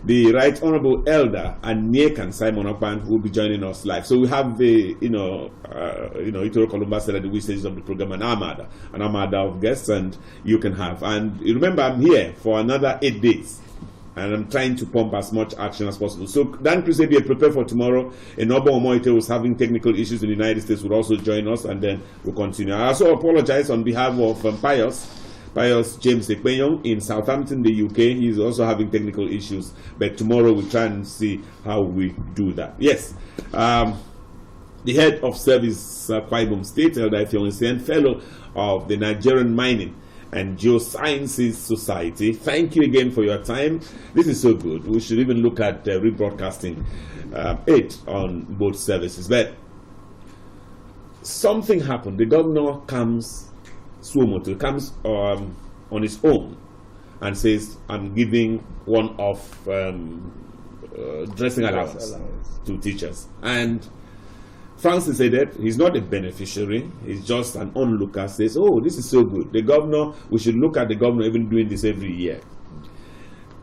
the Right Honorable Elder and Niekan Simon Okpan, will be joining us live. So we have the, Itoro Kolumba said at the stages of the program, an armada of guests, and you can have. And remember, I'm here for another 8 days, and I'm trying to pump as much action as possible. So Dan Chris-Ebie, prepare for tomorrow. Enobo Omoite, who's having technical issues in the United States, will also join us, and then we'll continue. I also apologize on behalf of Pius James Ekpenyong in Southampton, the UK. He's also having technical issues, but tomorrow we'll try and see how we do that. Yes, the head of service, Akwa Ibom State, Elder Essien, fellow of the Nigerian Mining and Geosciences Society. Thank you again for your time. This is so good. We should even look at rebroadcasting it on both services. But something happened. The governor comes on his own and says, I'm giving one-off dressing allowance to teachers. And Francis said that he's not a beneficiary, he's just an onlooker, says, oh, this is so good. The governor, we should look at the governor even doing this every year.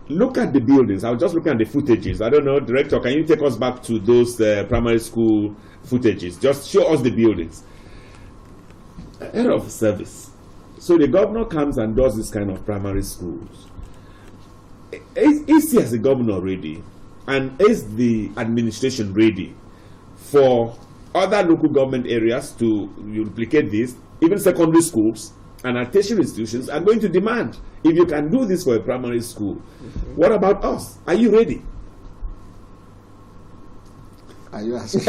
Look at the buildings. I was just looking at the footages. I don't know, Director, can you take us back to those primary school footages? Just show us the buildings. Head of service. So the governor comes and does this kind of primary schools. Is he as a governor ready? And is the administration ready for other local government areas to replicate this? Even secondary schools and our tertiary institutions are going to demand, if you can do this for a primary school, what about us? Are you ready? Are you asking?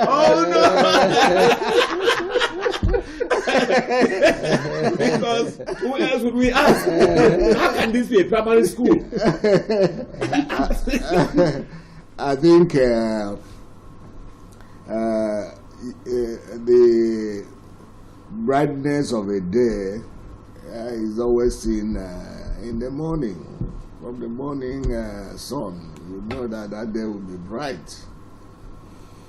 Oh no! Because who else would we ask? How can this be a primary school? I think the brightness of a day is always seen in the morning. From the morning sun, you know that day will be bright.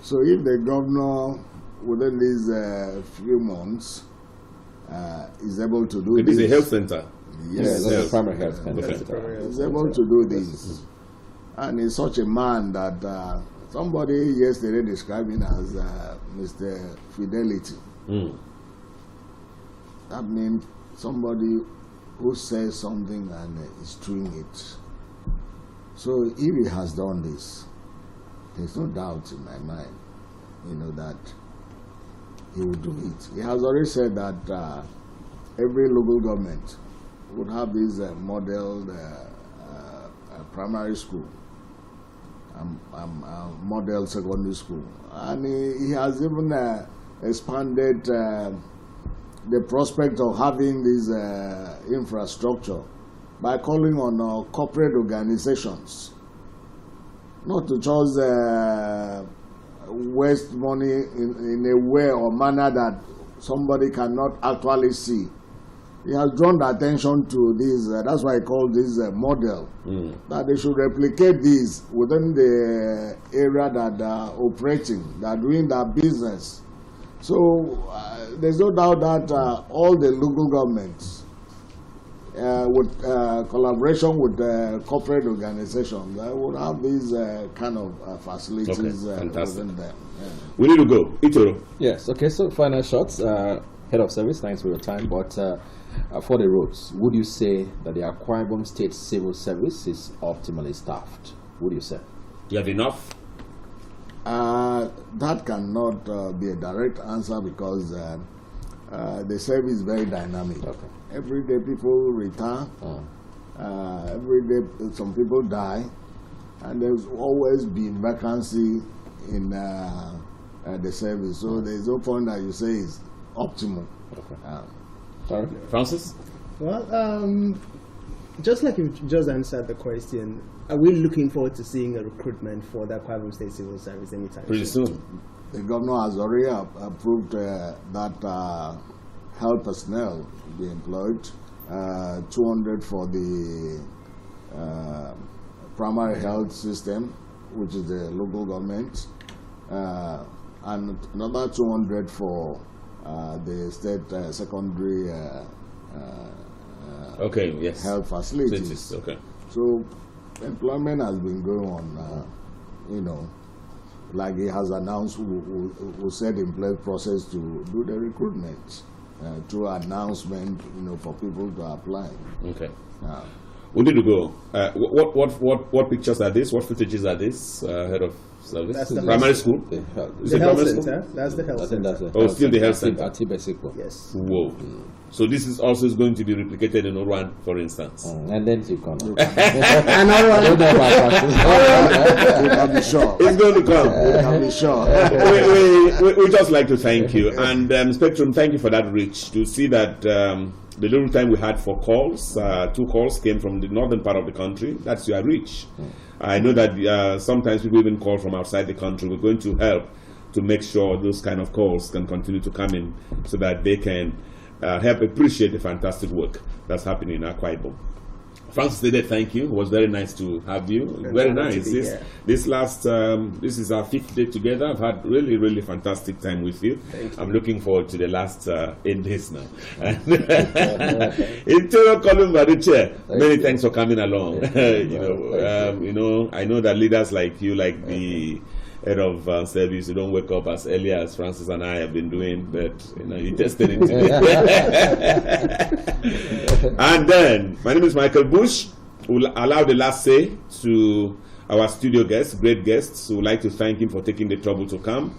So if the governor within these few months is able to do this, it is a health center. Yes, a primary health center. Is able to do this, and he's such a man that somebody yesterday described him as Mr. Fidelity. That means somebody who says something and is doing it. So if he has done this, there's no doubt in my mind, that he will do it. He has already said that every local government would have this modeled primary school, model secondary school, and he has even expanded the prospect of having this infrastructure by calling on corporate organizations not to just waste money in a way or manner that somebody cannot actually see. He has drawn the attention to this, that's why I call this model, that they should replicate this within the area that they are operating, they are doing their business. So there's no doubt that all the local governments, with collaboration with corporate organizations, would have these kind of facilities within them. Yeah. We need to go. Itoro. Yes, okay, so final shots. Head of service, thanks for your time. But for the roads, would you say that the Akwa Ibom State Civil Service is optimally staffed? Would you say? You have enough? That cannot be a direct answer because the service is very dynamic. Okay. Every day people retire, every day some people die, and there's always been vacancy in the service. So there's no point that you say it's optimal. Okay. Sorry, Francis? Well, just like you just answered the question, are we looking forward to seeing a recruitment for the Akwa Ibom State Civil Service anytime Pretty soon. The governor has already approved that health personnel be employed, 200 for the primary health system, which is the local government, and another 200 for the state secondary health facilities. Okay. So employment has been going on, like he has announced, we set in place process to do the recruitment through announcement, for people to apply. Okay. We need to go. What pictures are this? What footages are this? Head of service. That's the primary school. The health center. That's the health center. Still the health center. Yes. Whoa. So this is also going to be replicated in Oran, for instance. And then you come. You can be sure. It's going to come. You can be sure. We just like to thank you. And Spectrum, thank you for that reach. To see that the little time we had for calls, 2 calls came from the northern part of the country. That's your reach. I know that sometimes people even call from outside the country. We're going to help to make sure those kind of calls can continue to come in so that they can help appreciate the fantastic work that's happening in Akwa Ibom. Francis Dede, thank you. It was very nice to have you. Very nice. This is our 5th day together. I've had really, really fantastic time with you. I'm looking forward to the last 8 days now. Interior Columba, the chair. Many thanks for coming along. I know that leaders like you, like the head of service, you don't wake up as early as Francis and I have been doing, but you tested it today. And then, my name is Michael Bush. We'll allow the last say to our studio guests, great guests. We'd like to thank him for taking the trouble to come.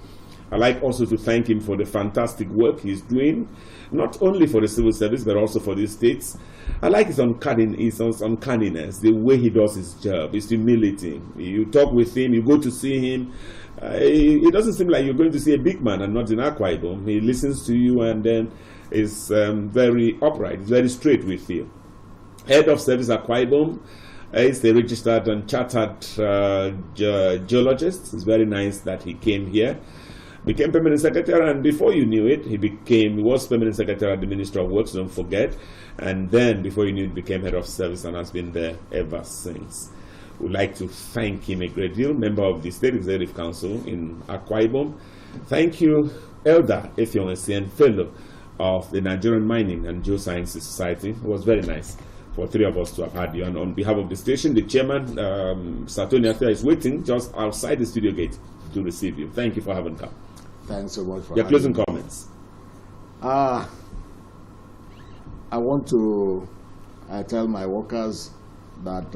I'd like also to thank him for the fantastic work he's doing, not only for the civil service, but also for the states. I like his uncanniness, the way he does his job, his humility. You talk with him, you go to see him. It doesn't seem like you're going to see a big man and not in Akwa Ibom. He listens to you and then is very upright, very straight with you. Head of service Akwa Ibom is the registered and chartered geologist. It's very nice that he came here. Became permanent secretary, and before you knew it, he was permanent secretary at the Ministry of Works, don't forget, and then before you knew it, became head of service and has been there ever since. We'd like to thank him a great deal, member of the State Executive Council in Akwa Ibom. Thank you, Elder Effiong Essien, fellow of the Nigerian Mining and Geosciences Society. It was very nice for 3 of us to have had you, and on behalf of the station, the chairman, Satoni Atia, is waiting just outside the studio gate to receive you. Thank you for having come. Thanks so much for your closing comments. I want to tell my workers that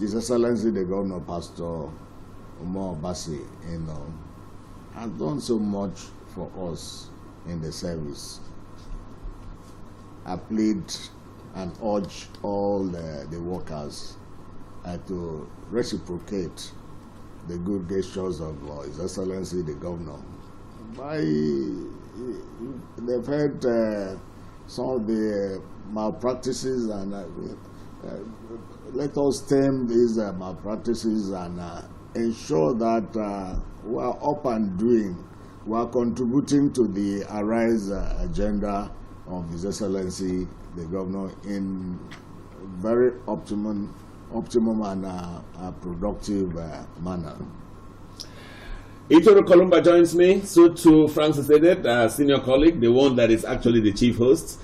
His Excellency the Governor, Pastor Umar Basi, has done so much for us in the service. I plead and urge all the workers to reciprocate the good gestures of His Excellency the Governor. They've heard some of the malpractices, and let us stem these malpractices and ensure that we are up and doing, we are contributing to the Arise agenda of His Excellency the Governor in very optimum and productive manner. Itoro Kolumba joins me, so too Francis Edet, senior colleague, the one that is actually the chief host.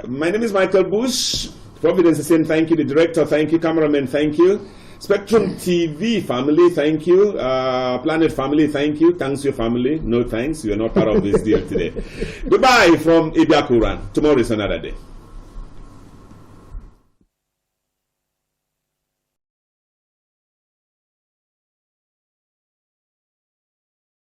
My name is Michael Bush. Providence Essien, thank you. The director, thank you. Cameraman, thank you. Spectrum TV family, thank you. Planet family, thank you. Thanks your family. No thanks, you are not part of this deal today. Goodbye from Ibiakuran. Tomorrow is another day.